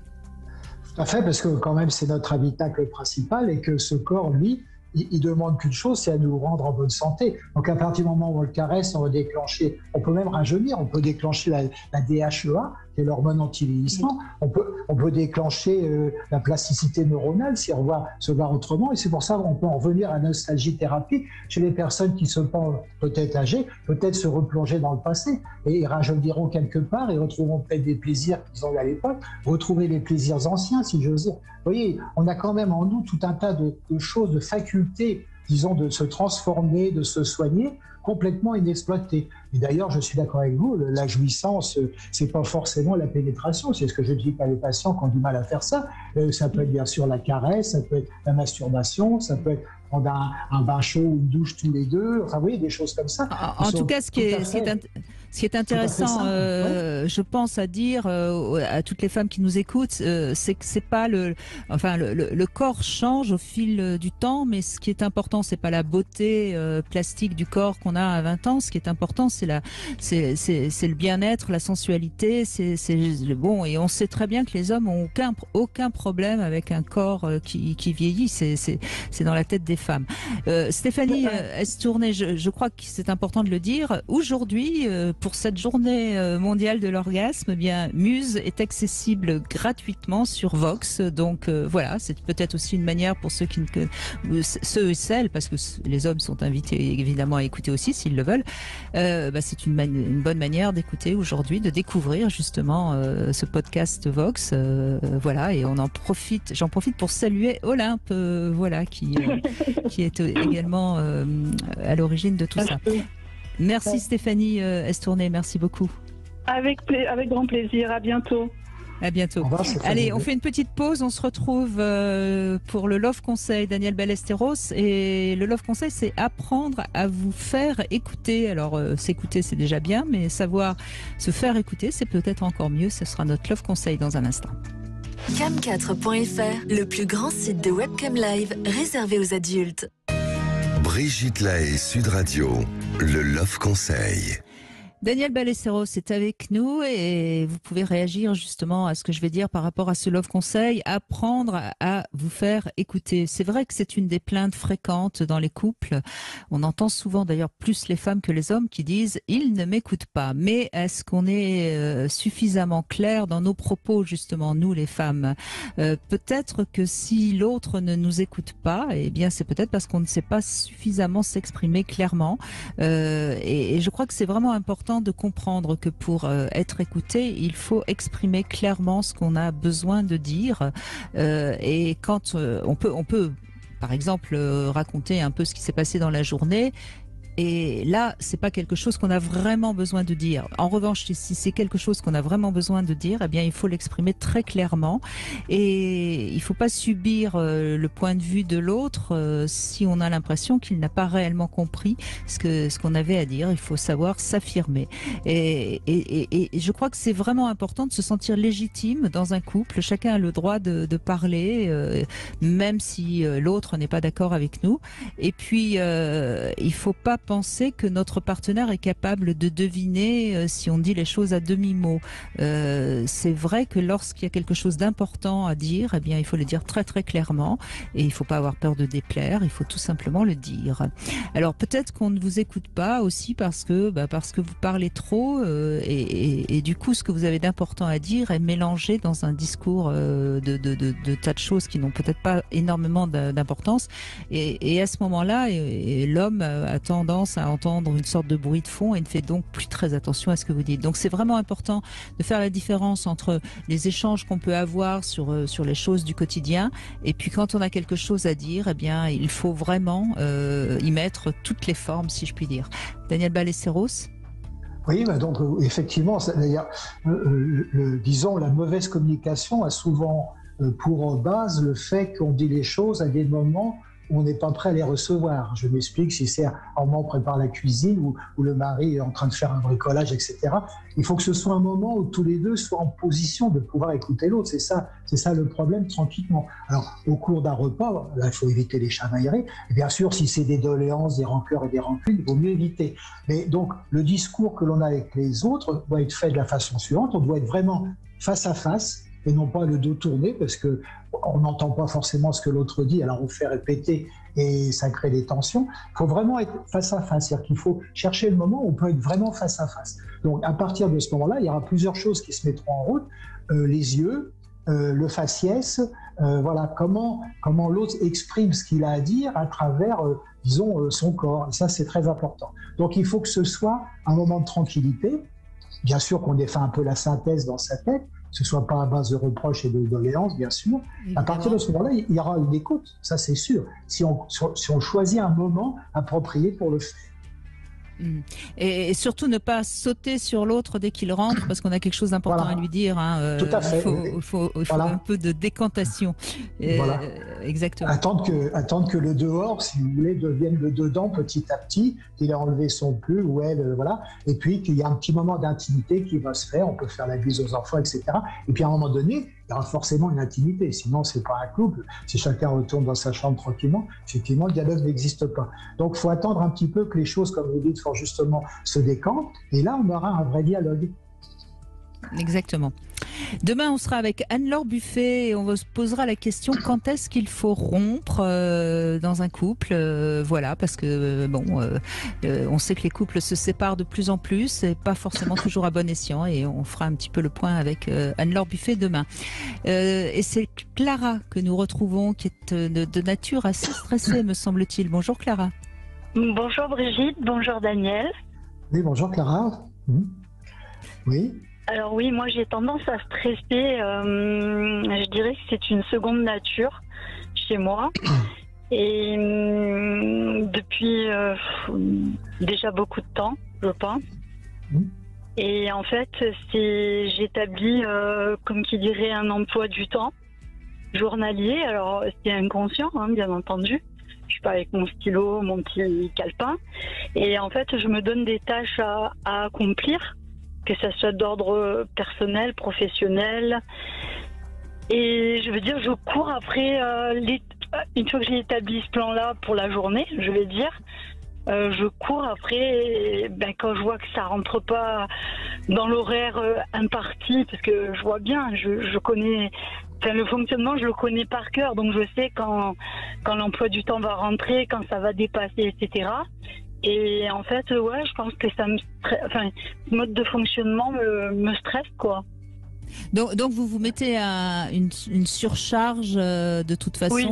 [SPEAKER 4] Tout à fait, parce que quand même c'est notre habitacle principal et que ce corps, lui, il demande qu'une chose, c'est à nous rendre en bonne santé. Donc à partir du moment où on le caresse, on va déclencher, on peut même rajeunir, on peut déclencher la DHEA, qui est l'hormone anti-vieillissement, on peut déclencher la plasticité neuronale si on va se voir autrement, et c'est pour ça qu'on peut en revenir à la nostalgie-thérapie chez les personnes qui sont peut-être âgées, peut-être se replonger dans le passé, et ils rajeuniront quelque part et retrouveront peut-être des plaisirs qu'ils ont eu à l'époque, retrouver les plaisirs anciens, si j'ose dire. Vous voyez, on a quand même en nous tout un tas de choses, de facultés, disons, de se transformer, de se soigner, complètement inexploitées. Et d'ailleurs, je suis d'accord avec vous, la jouissance, c'est pas forcément la pénétration, c'est ce que je dis à les patients qui ont du mal à faire ça. Ça peut être bien sûr la caresse, ça peut être la masturbation, ça peut être prendre un bain chaud ou une douche tous les deux, enfin vous voyez, des choses comme ça.
[SPEAKER 3] En tout cas, ce qui Ce qui est intéressant, je pense, à dire à toutes les femmes qui nous écoutent, c'est que c'est pas le corps change au fil du temps, mais ce qui est important, c'est pas la beauté plastique du corps qu'on a à 20 ans. Ce qui est important, c'est le bien-être, la sensualité, c'est bon. Et on sait très bien que les hommes ont aucun problème avec un corps qui vieillit. C'est dans la tête des femmes. Stéphanie Estourné, je crois que c'est important de le dire. Aujourd'hui, pour cette journée mondiale de l'orgasme, eh bien, Muse est accessible gratuitement sur Vox. Donc voilà, c'est peut-être aussi une manière pour ceux ceux et celles, parce que les hommes sont invités évidemment à écouter aussi s'ils le veulent. C'est une bonne manière d'écouter aujourd'hui, de découvrir justement ce podcast Vox. Voilà, et j'en profite pour saluer Olympe, voilà, qui est également à l'origine de tout ça. Merci Stéphanie Estourné, merci beaucoup.
[SPEAKER 11] Avec grand plaisir, à bientôt.
[SPEAKER 3] À bientôt. Allez, on fait une petite pause, on se retrouve pour le Love Conseil, Daniel Ballesteros. Et le Love Conseil, c'est apprendre à vous faire écouter. Alors, s'écouter, c'est déjà bien, mais savoir se faire écouter, c'est peut-être encore mieux. Ce sera notre Love Conseil dans un instant.
[SPEAKER 1] Cam4.fr, le plus grand site de webcam live réservé aux adultes.
[SPEAKER 2] Brigitte Lahaie, Sud Radio, le Love Conseil.
[SPEAKER 3] Daniel Ballesteros est avec nous et vous pouvez réagir justement à ce que je vais dire par rapport à ce Love Conseil, apprendre à vous faire écouter. C'est vrai que c'est une des plaintes fréquentes dans les couples. On entend souvent d'ailleurs plus les femmes que les hommes qui disent « ils ne m'écoutent pas ». Mais est-ce qu'on est suffisamment clair dans nos propos justement, nous les femmes? Peut-être que si l'autre ne nous écoute pas, eh bien c'est peut-être parce qu'on ne sait pas suffisamment s'exprimer clairement. Et je crois que c'est vraiment important de comprendre que pour être écouté, il faut exprimer clairement ce qu'on a besoin de dire. Et quand on peut, par exemple, raconter un peu ce qui s'est passé dans la journée. Et là, c'est pas quelque chose qu'on a vraiment besoin de dire. En revanche, si c'est quelque chose qu'on a vraiment besoin de dire, eh bien, il faut l'exprimer très clairement. Et il faut pas subir le point de vue de l'autre si on a l'impression qu'il n'a pas réellement compris ce qu'on avait à dire. Il faut savoir s'affirmer. Et je crois que c'est vraiment important de se sentir légitime dans un couple. Chacun a le droit de parler, même si l'autre n'est pas d'accord avec nous. Et puis, il faut pas penser que notre partenaire est capable de deviner si on dit les choses à demi-mot. C'est vrai que lorsqu'il y a quelque chose d'important à dire, eh bien, il faut le dire très très clairement et il ne faut pas avoir peur de déplaire, il faut tout simplement le dire. Alors peut-être qu'on ne vous écoute pas aussi parce que vous parlez trop et du coup ce que vous avez d'important à dire est mélangé dans un discours de tas de choses qui n'ont peut-être pas énormément d'importance et à ce moment-là, l'homme a tendance à entendre une sorte de bruit de fond et ne fait donc plus très attention à ce que vous dites. Donc c'est vraiment important de faire la différence entre les échanges qu'on peut avoir sur les choses du quotidien et puis quand on a quelque chose à dire, eh bien il faut vraiment y mettre toutes les formes, si je puis dire. Daniel Ballesteros.
[SPEAKER 4] Oui, donc effectivement, d'ailleurs, disons, la mauvaise communication a souvent pour base le fait qu'on dit les choses à des moments où on n'est pas prêt à les recevoir. Je m'explique, si c'est un moment où on prépare la cuisine, où le mari est en train de faire un bricolage, etc., il faut que ce soit un moment où tous les deux soient en position de pouvoir écouter l'autre. C'est ça le problème, tranquillement. Alors, au cours d'un repas, là, il faut éviter les chamailleries. Et bien sûr, si c'est des doléances, des rancœurs et des rancunes, il vaut mieux éviter. Mais donc, le discours que l'on a avec les autres doit être fait de la façon suivante. On doit être vraiment face à face, et non pas le dos tourné, parce qu'on n'entend pas forcément ce que l'autre dit, alors on fait répéter et ça crée des tensions. Il faut vraiment être face à face, c'est-à-dire qu'il faut chercher le moment où on peut être vraiment face à face. Donc à partir de ce moment-là, il y aura plusieurs choses qui se mettront en route, les yeux, le faciès, voilà, comment l'autre exprime ce qu'il a à dire à travers, disons, son corps. Et ça, c'est très important. Donc il faut que ce soit un moment de tranquillité, bien sûr qu'on ait fait un peu la synthèse dans sa tête, que ce ne soit pas à base de reproches et de doléances, bien sûr. Évidemment. À partir de ce moment-là, il y aura une écoute, ça c'est sûr, si on choisit un moment approprié pour le faire.
[SPEAKER 3] Et surtout ne pas sauter sur l'autre dès qu'il rentre, parce qu'on a quelque chose d'important à lui dire. Hein.
[SPEAKER 4] Tout à fait.
[SPEAKER 3] Il faut un peu de décantation. Exactement.
[SPEAKER 4] Attendre que le dehors, si vous voulez, devienne le dedans petit à petit, qu'il ait enlevé son pull ou elle, voilà. Et puis qu'il y a un petit moment d'intimité qui va se faire. On peut faire la bise aux enfants, etc. Et puis à un moment donné, il y aura forcément une intimité. Sinon, c'est pas un couple. Si chacun retourne dans sa chambre tranquillement, effectivement, le dialogue n'existe pas. Donc, il faut attendre un petit peu que les choses, comme vous dites, font justement se décantent. Et là, on aura un vrai dialogue.
[SPEAKER 3] Exactement. Demain, on sera avec Anne-Laure Buffet et on se posera la question quand est-ce qu'il faut rompre dans un couple. Voilà, parce que on sait que les couples se séparent de plus en plus et pas forcément toujours à bon escient. Et on fera un petit peu le point avec Anne-Laure Buffet demain. Et c'est Clara que nous retrouvons, qui est de nature assez stressée, me semble-t-il. Bonjour Clara.
[SPEAKER 12] Bonjour Brigitte, bonjour Daniel.
[SPEAKER 4] Oui, bonjour Clara. Oui.
[SPEAKER 12] Alors oui, moi j'ai tendance à stresser, je dirais que c'est une seconde nature chez moi. Et depuis déjà beaucoup de temps, je pense. Et en fait, j'établis, comme qui dirait, un emploi du temps journalier. Alors c'est inconscient, hein, bien entendu. Je suis pas avec mon stylo, mon petit calepin. Et en fait, je me donne des tâches à accomplir, que ça soit d'ordre personnel, professionnel. Et je veux dire, je cours après, une fois que j'ai établi ce plan-là pour la journée, je vais dire, je cours après, quand je vois que ça rentre pas dans l'horaire imparti, parce que je vois bien, je connais, le fonctionnement, je le connais par cœur, donc je sais quand l'emploi du temps va rentrer, quand ça va dépasser, etc. Et en fait, ouais, je pense que ce mode de fonctionnement me stresse, quoi.
[SPEAKER 3] Donc vous vous mettez à une surcharge de toute façon, oui.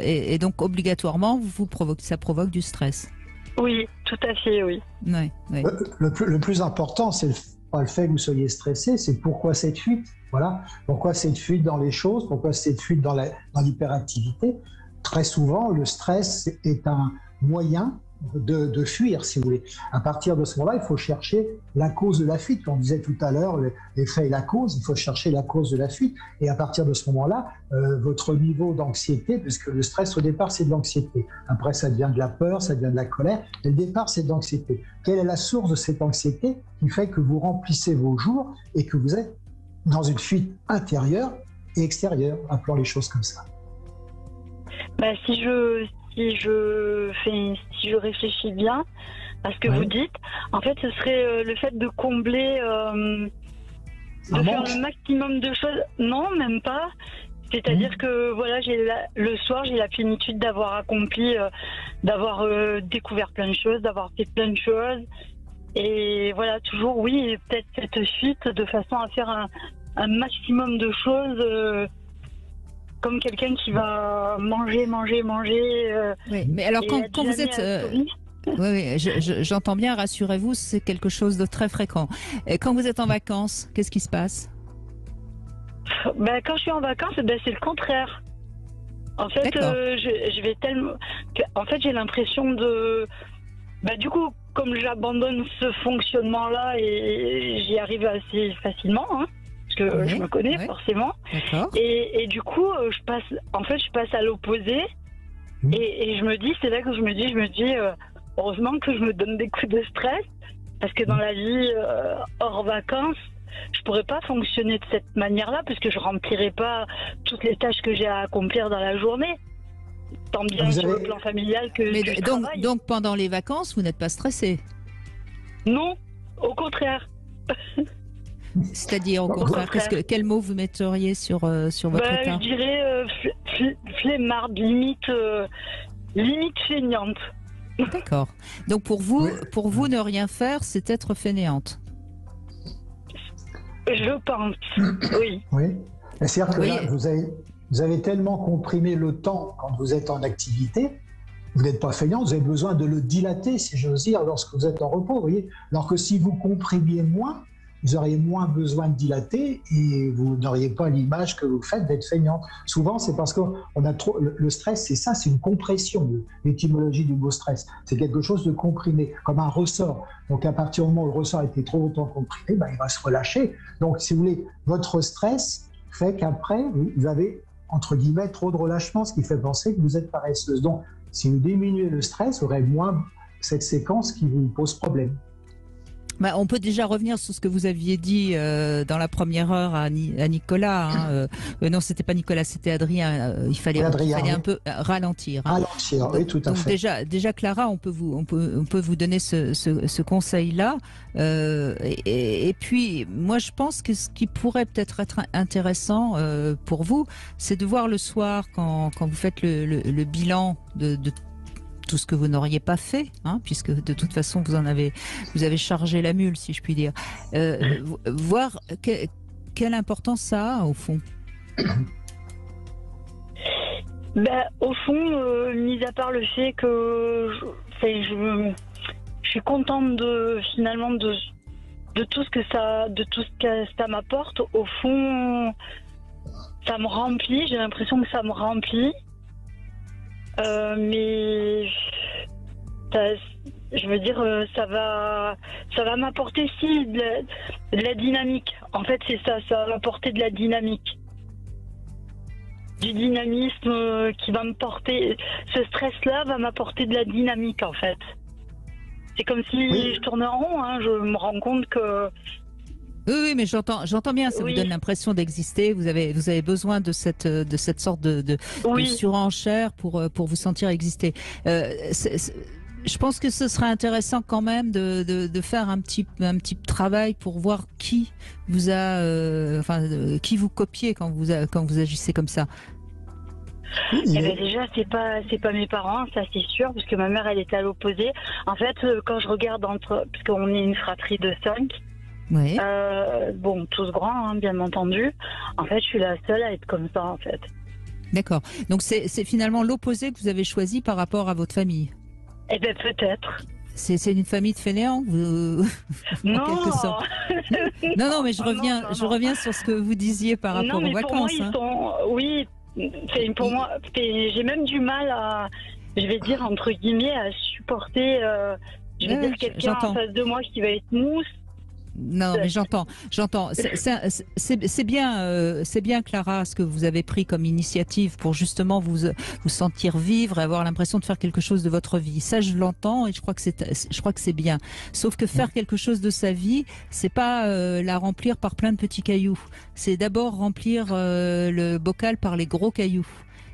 [SPEAKER 3] Et donc obligatoirement, ça provoque du stress.
[SPEAKER 12] Oui, tout à fait, oui.
[SPEAKER 3] Ouais.
[SPEAKER 4] Le plus important, c'est pas le fait que vous soyez stressé, c'est pourquoi cette fuite. Voilà, pourquoi cette fuite dans les choses, pourquoi cette fuite dans l'hyperactivité. Très souvent, le stress est un moyen de fuir, si vous voulez. À partir de ce moment-là, il faut chercher la cause de la fuite. Comme on disait tout à l'heure, l'effet et la cause, il faut chercher la cause de la fuite. Et à partir de ce moment-là, votre niveau d'anxiété, puisque le stress au départ, c'est de l'anxiété. Après, ça devient de la peur, ça devient de la colère. Et le départ, c'est de l'anxiété. Quelle est la source de cette anxiété qui fait que vous remplissez vos jours et que vous êtes dans une fuite intérieure et extérieure, appelons les choses comme ça.
[SPEAKER 12] Si je réfléchis bien à ce que vous dites, en fait, ce serait le fait de combler, de faire le maximum de choses. Non, même pas. C'est-à-dire que voilà, le soir, j'ai la plénitude d'avoir accompli, d'avoir découvert plein de choses, d'avoir fait plein de choses. Et voilà, toujours, oui, peut-être cette fuite de façon à faire un maximum de choses. Comme quelqu'un qui va manger.
[SPEAKER 3] Oui, mais alors quand vous êtes... Oui, j'entends bien, rassurez-vous, c'est quelque chose de très fréquent. Et quand vous êtes en vacances, qu'est-ce qui se passe ?
[SPEAKER 12] Quand je suis en vacances, c'est le contraire. En fait, je vais tellement... En fait, j'ai l'impression de... du coup, comme j'abandonne ce fonctionnement-là, et j'y arrive assez facilement, hein, que je me connais forcément. Et du coup, je passe à l'opposé. Et je me dis, c'est là que je me dis, heureusement que je me donne des coups de stress, parce que dans la vie hors vacances, je pourrais pas fonctionner de cette manière-là, puisque je remplirai pas toutes les tâches que j'ai à accomplir dans la journée. Tant bien sur le plan familial que du travail.
[SPEAKER 3] Donc pendant les vacances, vous n'êtes pas stressé ?
[SPEAKER 12] Non, au contraire.
[SPEAKER 3] C'est-à-dire, au contraire, quel mot vous metteriez sur votre état ?
[SPEAKER 12] Je dirais flemmarde, limite fainéante.
[SPEAKER 3] D'accord. Donc pour vous, ne rien faire, c'est être fainéante.
[SPEAKER 12] Je pense, oui.
[SPEAKER 4] Oui. C'est-à-dire que là, vous avez tellement comprimé le temps quand vous êtes en activité, vous n'êtes pas fainéant, vous avez besoin de le dilater, si j'ose dire, lorsque vous êtes en repos. Vous voyez. Alors que si vous comprimiez moins, vous auriez moins besoin de dilater et vous n'auriez pas l'image que vous faites d'être feignante. Souvent, c'est parce qu'on a trop... Le stress, c'est ça, c'est une compression. L'étymologie du mot stress, c'est quelque chose de comprimé, comme un ressort. Donc, à partir du moment où le ressort a été trop longtemps comprimé, il va se relâcher. Donc, si vous voulez, votre stress fait qu'après, vous avez, entre guillemets, trop de relâchement, ce qui fait penser que vous êtes paresseuse. Donc, si vous diminuez le stress, vous aurez moins cette séquence qui vous pose problème.
[SPEAKER 3] On peut déjà revenir sur ce que vous aviez dit dans la première heure à Nicolas. Non, c'était pas Nicolas, c'était Adrien. Il fallait un peu ralentir.
[SPEAKER 4] Ralentir, oui, tout à fait.
[SPEAKER 3] Déjà, Clara, on peut vous donner ce conseil-là. Et puis, moi, je pense que ce qui pourrait peut-être être intéressant pour vous, c'est de voir le soir quand vous faites le bilan de tout ce que vous n'auriez pas fait, puisque de toute façon vous avez chargé la mule, si je puis dire. Voir quelle importance ça a au fond.
[SPEAKER 12] Au fond, mis à part le fait que je suis contente finalement de tout ce que ça m'apporte. Au fond, ça me remplit. J'ai l'impression que ça me remplit. Mais je veux dire, ça va m'apporter aussi de la dynamique. En fait, c'est ça va m'apporter de la dynamique. Du dynamisme qui va me porter. Ce stress-là va m'apporter de la dynamique, en fait. C'est comme si je tournais en rond, je me rends compte que...
[SPEAKER 3] Oui, mais j'entends bien, ça vous donne l'impression d'exister, vous avez besoin de cette sorte de surenchère pour vous sentir exister. Je pense que ce serait intéressant quand même de faire un petit travail pour voir qui vous a, qui vous copiez quand vous agissez comme ça.
[SPEAKER 12] Déjà, c'est pas mes parents, ça c'est sûr, parce que ma mère elle était à l'opposé. En fait, quand je regarde parce qu'on est une fratrie de 5.
[SPEAKER 3] Oui.
[SPEAKER 12] Tous grands, bien entendu. En fait, je suis la seule à être comme ça, en fait.
[SPEAKER 3] D'accord. Donc, c'est finalement l'opposé que vous avez choisi par rapport à votre famille.
[SPEAKER 12] Eh bien, peut-être.
[SPEAKER 3] C'est une famille de fainéants,
[SPEAKER 12] non.
[SPEAKER 3] En quelque sorte. Non, mais je reviens sur ce que vous disiez par rapport aux vacances.
[SPEAKER 12] Pour moi, j'ai même du mal à, je vais dire entre guillemets, à supporter. Quelqu'un en face de moi qui va être mousse.
[SPEAKER 3] Non, mais j'entends. C'est bien, Clara, ce que vous avez pris comme initiative pour justement vous sentir vivre et avoir l'impression de faire quelque chose de votre vie. Ça, je l'entends et je crois que c'est bien. Sauf que faire quelque chose de sa vie, c'est pas la remplir par plein de petits cailloux. C'est d'abord remplir le bocal par les gros cailloux.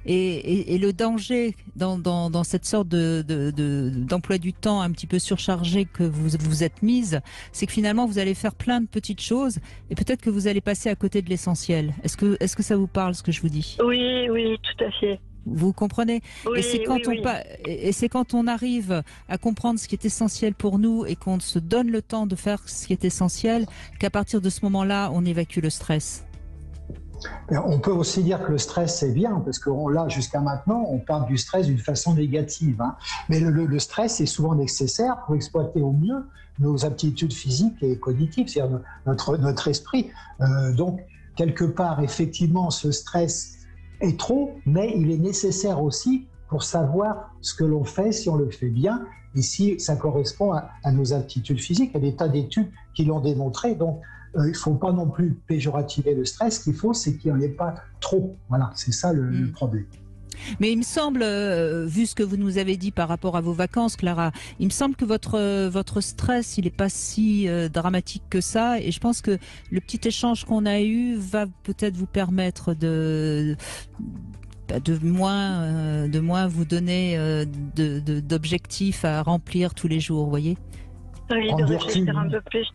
[SPEAKER 3] Et le danger dans cette sorte d'emploi du temps un petit peu surchargé que vous êtes mise, c'est que finalement vous allez faire plein de petites choses et peut-être que vous allez passer à côté de l'essentiel. Est-ce que ça vous parle ce que je vous dis ?
[SPEAKER 12] Oui, tout à fait.
[SPEAKER 3] Vous comprenez ?
[SPEAKER 12] Oui,
[SPEAKER 3] et c'est quand on arrive à comprendre ce qui est essentiel pour nous et qu'on se donne le temps de faire ce qui est essentiel qu'à partir de ce moment-là, on évacue le stress.
[SPEAKER 4] On peut aussi dire que le stress, c'est bien, parce que là, jusqu'à maintenant, on parle du stress d'une façon négative. Mais le stress est souvent nécessaire pour exploiter au mieux nos aptitudes physiques et cognitives, c'est-à-dire notre esprit. Donc, quelque part, effectivement, ce stress est trop, mais il est nécessaire aussi pour savoir ce que l'on fait, si on le fait bien, et si ça correspond à nos aptitudes physiques. Il y a des tas d'études qui l'ont démontré, donc il ne faut pas non plus péjorativer le stress. Ce qu'il faut, c'est qu'il n'y en ait pas trop. Voilà, c'est ça le problème.
[SPEAKER 3] Mais il me semble, vu ce que vous nous avez dit par rapport à vos vacances, Clara, il me semble que votre stress, il n'est pas si dramatique que ça. Et je pense que le petit échange qu'on a eu va peut-être vous permettre de moins vous donner d'objectifs à remplir tous les jours, vous voyez ?
[SPEAKER 12] Oui, de réfléchir un peu plus.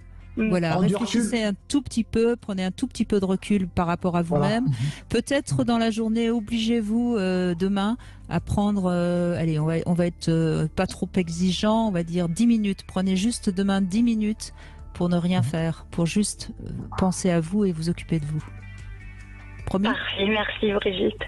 [SPEAKER 3] Voilà, réfléchissez un tout petit peu, prenez un tout petit peu de recul par rapport à vous-même. Voilà. Peut-être dans la journée, obligez-vous demain à prendre, allez, on va être pas trop exigeant, on va dire 10 minutes. Prenez juste demain 10 minutes pour ne rien faire, pour juste penser à vous et vous occuper de vous. Promis ?
[SPEAKER 12] Parfait, merci Brigitte.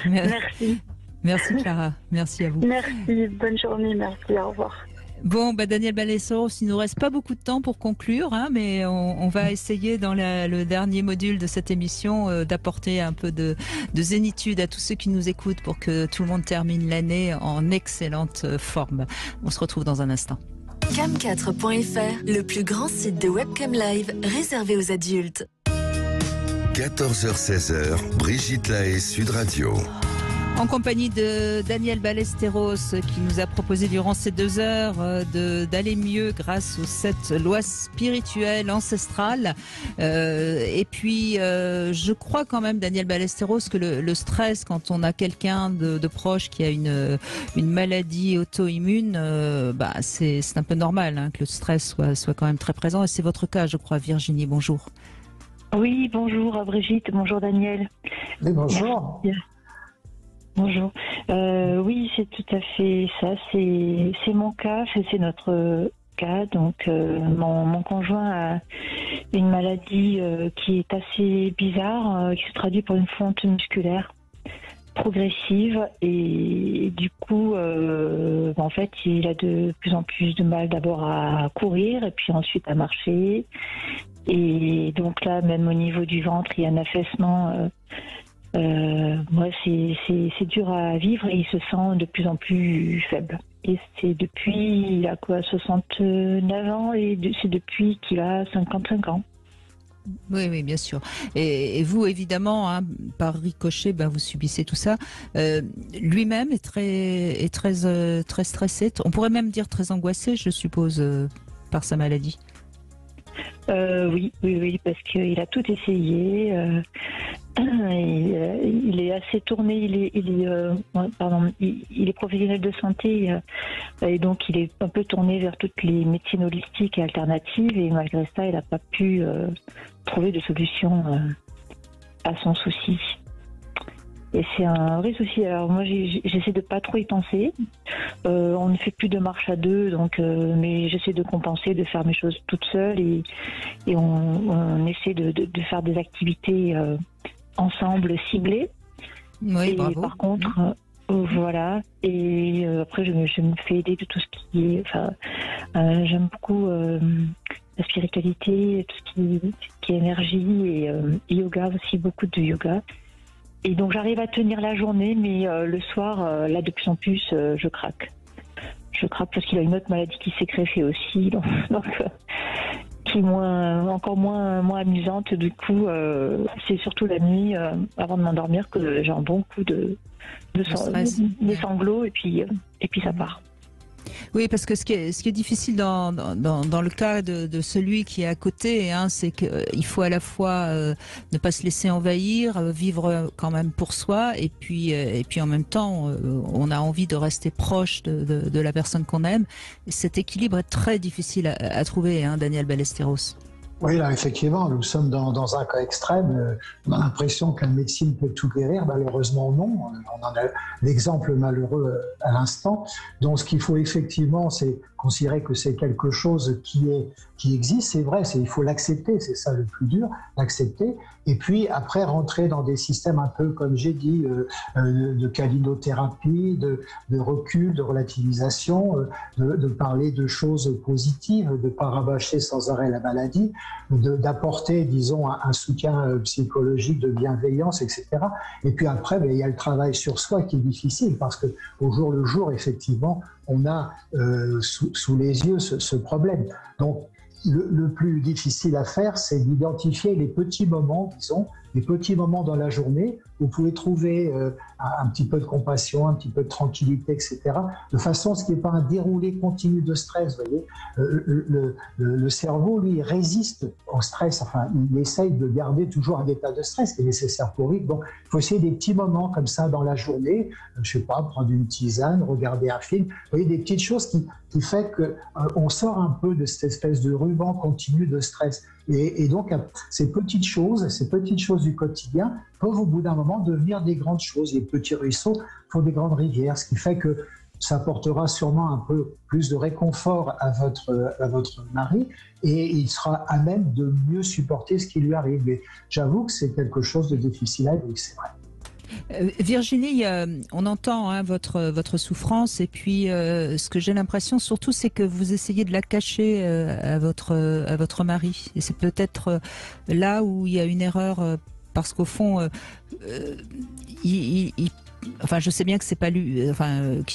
[SPEAKER 12] Merci.
[SPEAKER 3] Merci Clara, merci à vous.
[SPEAKER 12] Merci, bonne journée, merci, au revoir.
[SPEAKER 3] Bon, Daniel Ballesteros, il nous reste pas beaucoup de temps pour conclure, hein, mais on va essayer dans le dernier module de cette émission d'apporter un peu de zénitude à tous ceux qui nous écoutent pour que tout le monde termine l'année en excellente forme. On se retrouve dans un instant.
[SPEAKER 1] Cam4.fr, le plus grand site de webcam live réservé aux adultes.
[SPEAKER 2] 14h-16h, Brigitte Lahaie, Sud Radio.
[SPEAKER 3] En compagnie de Daniel Ballesteros qui nous a proposé durant ces 2 heures d'aller mieux grâce aux 7 lois spirituelles ancestrales. Et puis, je crois quand même, Daniel Ballesteros, que le stress, quand on a quelqu'un de proche qui a une maladie auto-immune, c'est un peu normal, hein, que le stress soit quand même très présent. Et c'est votre cas, je crois. Virginie, bonjour.
[SPEAKER 13] Oui, bonjour Brigitte, bonjour Daniel.
[SPEAKER 4] Oui, bonjour.
[SPEAKER 13] Merci. Bonjour. Oui, c'est tout à fait ça. C'est mon cas, c'est notre cas. Donc, mon conjoint a une maladie qui est assez bizarre, qui se traduit par une fonte musculaire progressive. Et du coup, en fait, il a de plus en plus de mal d'abord à courir et puis ensuite à marcher. Et donc là, même au niveau du ventre, il y a un affaissement. C'est dur à vivre et il se sent de plus en plus faible. Et c'est depuis, il a 69 ans et c'est depuis qu'il a 55 ans.
[SPEAKER 3] Oui, bien sûr. Et vous, évidemment, hein, par ricochet, vous subissez tout ça. Lui-même est très stressé. On pourrait même dire très angoissé, je suppose, par sa maladie.
[SPEAKER 13] Oui, parce qu'il a tout essayé. Il est assez tourné. Il est professionnel de santé et donc il est un peu tourné vers toutes les médecines holistiques et alternatives. Et malgré ça, il n'a pas pu trouver de solution à son souci. Et c'est un vrai souci. Alors moi, j'essaie de pas trop y penser. On ne fait plus de marche à 2, donc mais j'essaie de compenser, de faire mes choses toute seule et on essaie de faire des activités ensemble ciblées.
[SPEAKER 3] Oui,
[SPEAKER 13] et
[SPEAKER 3] bravo.
[SPEAKER 13] Par contre, voilà. Et après, je me fais aider de tout ce qui est. J'aime beaucoup la spiritualité, tout ce qui est énergie et yoga aussi, beaucoup de yoga. Et donc j'arrive à tenir la journée, mais le soir, là de plus en plus, je craque. Je craque parce qu'il a une autre maladie qui s'est greffée aussi, donc qui est encore moins amusante. Du coup, c'est surtout la nuit, avant de m'endormir, que j'ai un bon coup de sanglots et puis ça part.
[SPEAKER 3] Oui, parce que ce qui est difficile dans le cas de celui qui est à côté, hein, c'est qu'il faut à la fois ne pas se laisser envahir, vivre quand même pour soi, et puis en même temps, on a envie de rester proche de la personne qu'on aime. Et cet équilibre est très difficile à trouver, hein, Daniel Ballesteros.
[SPEAKER 4] Oui, là, effectivement, nous sommes dans un cas extrême. On a l'impression que la médecine peut tout guérir. Malheureusement, non. On en a l'exemple malheureux à l'instant. Donc, ce qu'il faut effectivement, c'est considérer que c'est quelque chose qui existe. C'est vrai, il faut l'accepter. C'est ça le plus dur, l'accepter. Et puis, après, rentrer dans des systèmes un peu, comme j'ai dit, de câlinothérapie, de recul, de relativisation, de parler de choses positives, de ne pas rabâcher sans arrêt la maladie, d'apporter, disons, un soutien psychologique de bienveillance, etc. Et puis après, il y a le travail sur soi qui est difficile parce qu'au jour le jour, effectivement, on a sous les yeux ce problème. Donc, le plus difficile à faire, c'est d'identifier les petits moments, disons, les petits moments dans la journée où vous pouvez trouver un petit peu de compassion, un petit peu de tranquillité, etc. De façon à ce qu'il n'y ait pas un déroulé continu de stress. Vous voyez, le cerveau, lui, résiste au stress. Enfin, il essaye de garder toujours un état de stress qui est nécessaire pour vivre. Donc, il faut essayer des petits moments comme ça dans la journée. Je ne sais pas, prendre une tisane, regarder un film. Vous voyez, des petites choses qui fait qu'on sort un peu de cette espèce de ruban continu de stress. Et donc, ces petites choses du quotidien peuvent au bout d'un moment devenir des grandes choses. Les petits ruisseaux font des grandes rivières, ce qui fait que ça apportera sûrement un peu plus de réconfort à votre mari et il sera à même de mieux supporter ce qui lui arrive. Mais j'avoue que c'est quelque chose de difficile à vivre, c'est vrai.
[SPEAKER 3] Virginie, on entend votre souffrance et puis ce que j'ai l'impression surtout, c'est que vous essayez de la cacher à votre mari. Et c'est peut-être là où il y a une erreur parce qu'au fond, enfin, je sais bien que c'est pas lui,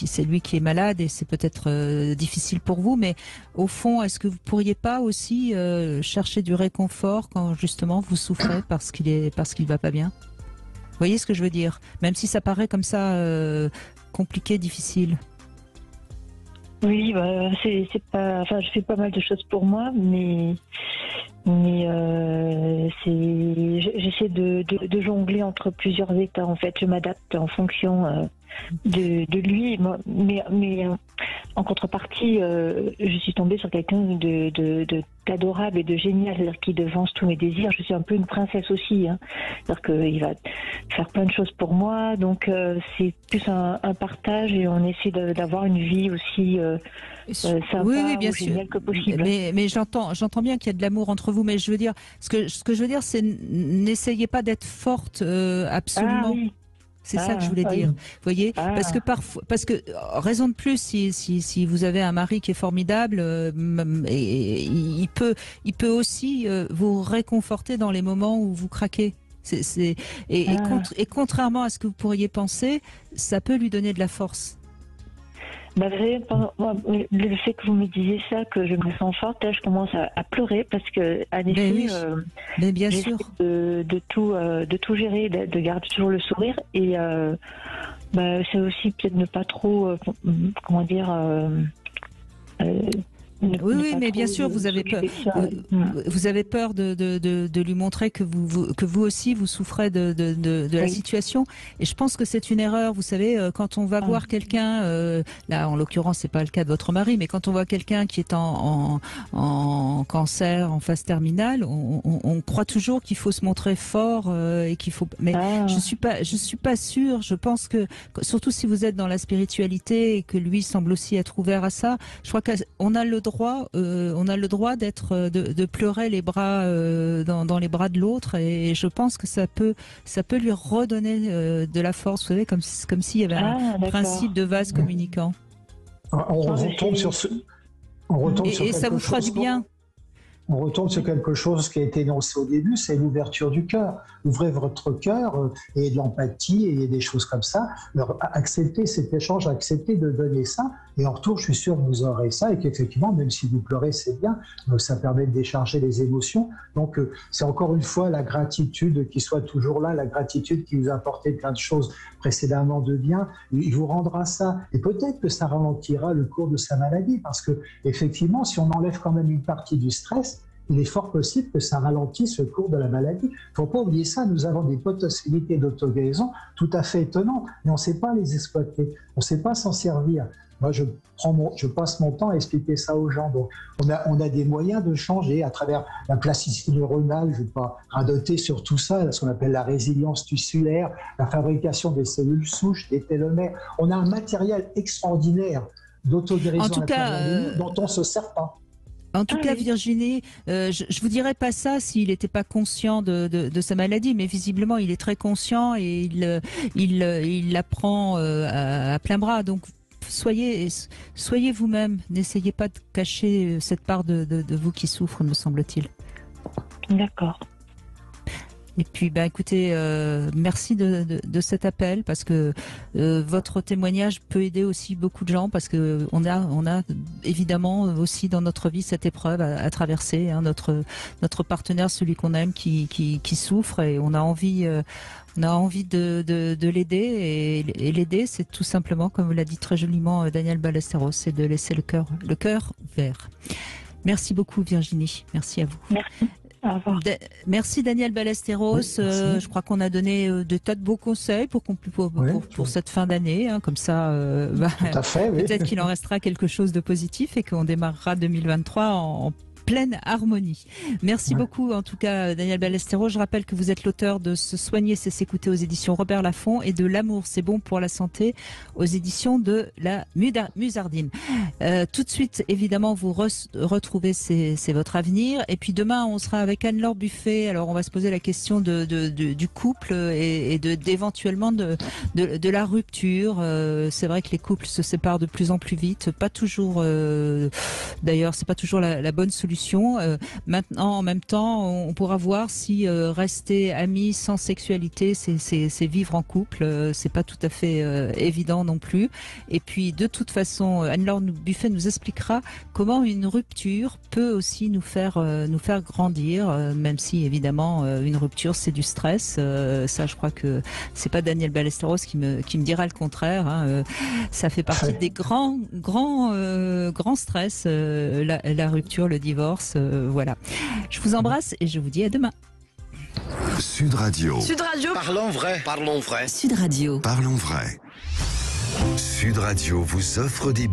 [SPEAKER 3] c'est lui qui est malade et c'est peut-être difficile pour vous, mais au fond, est-ce que vous pourriez pas aussi chercher du réconfort quand justement vous souffrez parce qu'il va pas bien? Vous voyez ce que je veux dire? Même si ça paraît comme ça compliqué, difficile.
[SPEAKER 13] Oui, c'est pas. Enfin, je fais pas mal de choses pour moi, mais j'essaie de jongler entre plusieurs états. En fait, je m'adapte en fonction de lui, mais en contrepartie, je suis tombée sur quelqu'un d'adorable et de génial, c'est-à-dire qui devance tous mes désirs. Je suis un peu une princesse aussi, hein. C'est-à-dire qu'il va faire plein de choses pour moi, donc c'est plus un partage et on essaie d'avoir une vie aussi sympa,
[SPEAKER 3] oui, bien
[SPEAKER 13] ou géniale que possible.
[SPEAKER 3] Mais j'entends bien qu'il y a de l'amour entre vous, mais je veux dire, ce que je veux dire, c'est n'essayez pas d'être forte absolument. Ah, oui. C'est ça que je voulais dire. Vous voyez, parce que raison de plus, si vous avez un mari qui est formidable, et il peut aussi vous réconforter dans les moments où vous craquez. Et contrairement à ce que vous pourriez penser, ça peut lui donner de la force.
[SPEAKER 13] Le fait que vous me disiez ça, que je me sens forte, là, je commence à pleurer parce que, en effet,
[SPEAKER 3] mais bien sûr,
[SPEAKER 13] de tout gérer, de garder toujours le sourire et c'est aussi peut-être ne pas trop, comment dire.
[SPEAKER 3] Oui, mais bien sûr, vous avez peur de lui montrer que vous aussi vous souffrez de la situation. Et je pense que c'est une erreur. Vous savez, quand on va voir quelqu'un, là en l'occurrence c'est pas le cas de votre mari, mais quand on voit quelqu'un qui est en cancer, en phase terminale, on croit toujours qu'il faut se montrer fort et qu'il faut. Mais je suis pas sûre. Je pense que surtout si vous êtes dans la spiritualité et que lui semble aussi être ouvert à ça, je crois qu'on a le droit. On a le droit de pleurer les bras dans les bras de l'autre et je pense que ça peut lui redonner de la force, vous savez, comme s'il y avait un principe de vase communicant.
[SPEAKER 4] On retombe sur ce.
[SPEAKER 3] Et ça vous fera du bien.
[SPEAKER 4] On retourne sur quelque chose qui a été énoncé au début, c'est l'ouverture du cœur. Ouvrez votre cœur et de l'empathie et des choses comme ça. Alors, acceptez cet échange, acceptez de donner ça. Et en retour, je suis sûr que vous aurez ça et qu'effectivement, même si vous pleurez, c'est bien. Donc, ça permet de décharger les émotions. Donc, c'est encore une fois la gratitude qui soit toujours là, la gratitude qui vous a apporté plein de choses précédemment de bien. Il vous rendra ça. Et peut-être que ça ralentira le cours de sa maladie parce que, effectivement, si on enlève quand même une partie du stress, il est fort possible que ça ralentisse le cours de la maladie. Il ne faut pas oublier ça, nous avons des possibilités d'auto-guérison tout à fait étonnantes, mais on ne sait pas les exploiter, on ne sait pas s'en servir. Moi, je passe mon temps à expliquer ça aux gens. Donc, on a des moyens de changer à travers la plasticité neuronale. Je ne vais pas radoter sur tout ça, ce qu'on appelle la résilience tissulaire, la fabrication des cellules souches, des télomères. On a un matériel extraordinaire d'auto-guérison dont on ne se sert pas.
[SPEAKER 3] En tout cas, Virginie, je vous dirais pas ça s'il n'était pas conscient de sa maladie, mais visiblement il est très conscient et il la prend à plein bras. Donc soyez vous-même, n'essayez pas de cacher cette part de vous qui souffre, me semble-t-il.
[SPEAKER 13] D'accord.
[SPEAKER 3] Et puis, écoutez, merci de cet appel parce que votre témoignage peut aider aussi beaucoup de gens parce que on a évidemment aussi dans notre vie cette épreuve à traverser. Hein, notre partenaire, celui qu'on aime, qui souffre et on a envie de l'aider et l'aider, c'est tout simplement, comme vous l'a dit très joliment Daniel Ballesteros, c'est de laisser le cœur ouvert. Merci beaucoup Virginie, merci à vous.
[SPEAKER 13] Merci.
[SPEAKER 3] Merci Daniel Ballesteros. Oui, je crois qu'on a donné des tas de beaux conseils pour cette fin d'année. Hein, comme ça,
[SPEAKER 4] tout à fait, oui.
[SPEAKER 3] Peut-être qu'il en restera quelque chose de positif et qu'on démarrera 2023 en pleine harmonie. Merci beaucoup en tout cas Daniel Ballesteros. Je rappelle que vous êtes l'auteur de Se soigner, c'est s'écouter aux éditions Robert Laffont et de L'amour, c'est bon pour la santé aux éditions de la Musardine. Tout de suite, évidemment, vous retrouvez c'est votre avenir. Et puis demain, on sera avec Anne-Laure Buffet. Alors, on va se poser la question du couple et d'éventuellement de la rupture. C'est vrai que les couples se séparent de plus en plus vite. Pas toujours, d'ailleurs, c'est pas toujours la bonne solution. Maintenant, en même temps, on pourra voir si rester amis sans sexualité, c'est vivre en couple. C'est pas tout à fait évident non plus. Et puis, de toute façon, Anne-Laure Buffet nous expliquera comment une rupture peut aussi nous faire grandir, même si évidemment une rupture c'est du stress. Ça, je crois que c'est pas Daniel Ballesteros qui me dira le contraire. Hein. Ça fait partie des grands stress, la rupture, le divorce. Voilà. Je vous embrasse et je vous dis à demain.
[SPEAKER 2] Sud Radio.
[SPEAKER 14] Sud Radio.
[SPEAKER 2] Parlons vrai.
[SPEAKER 14] Parlons vrai.
[SPEAKER 1] Sud Radio.
[SPEAKER 2] Parlons vrai. Sud Radio vous offre des billets.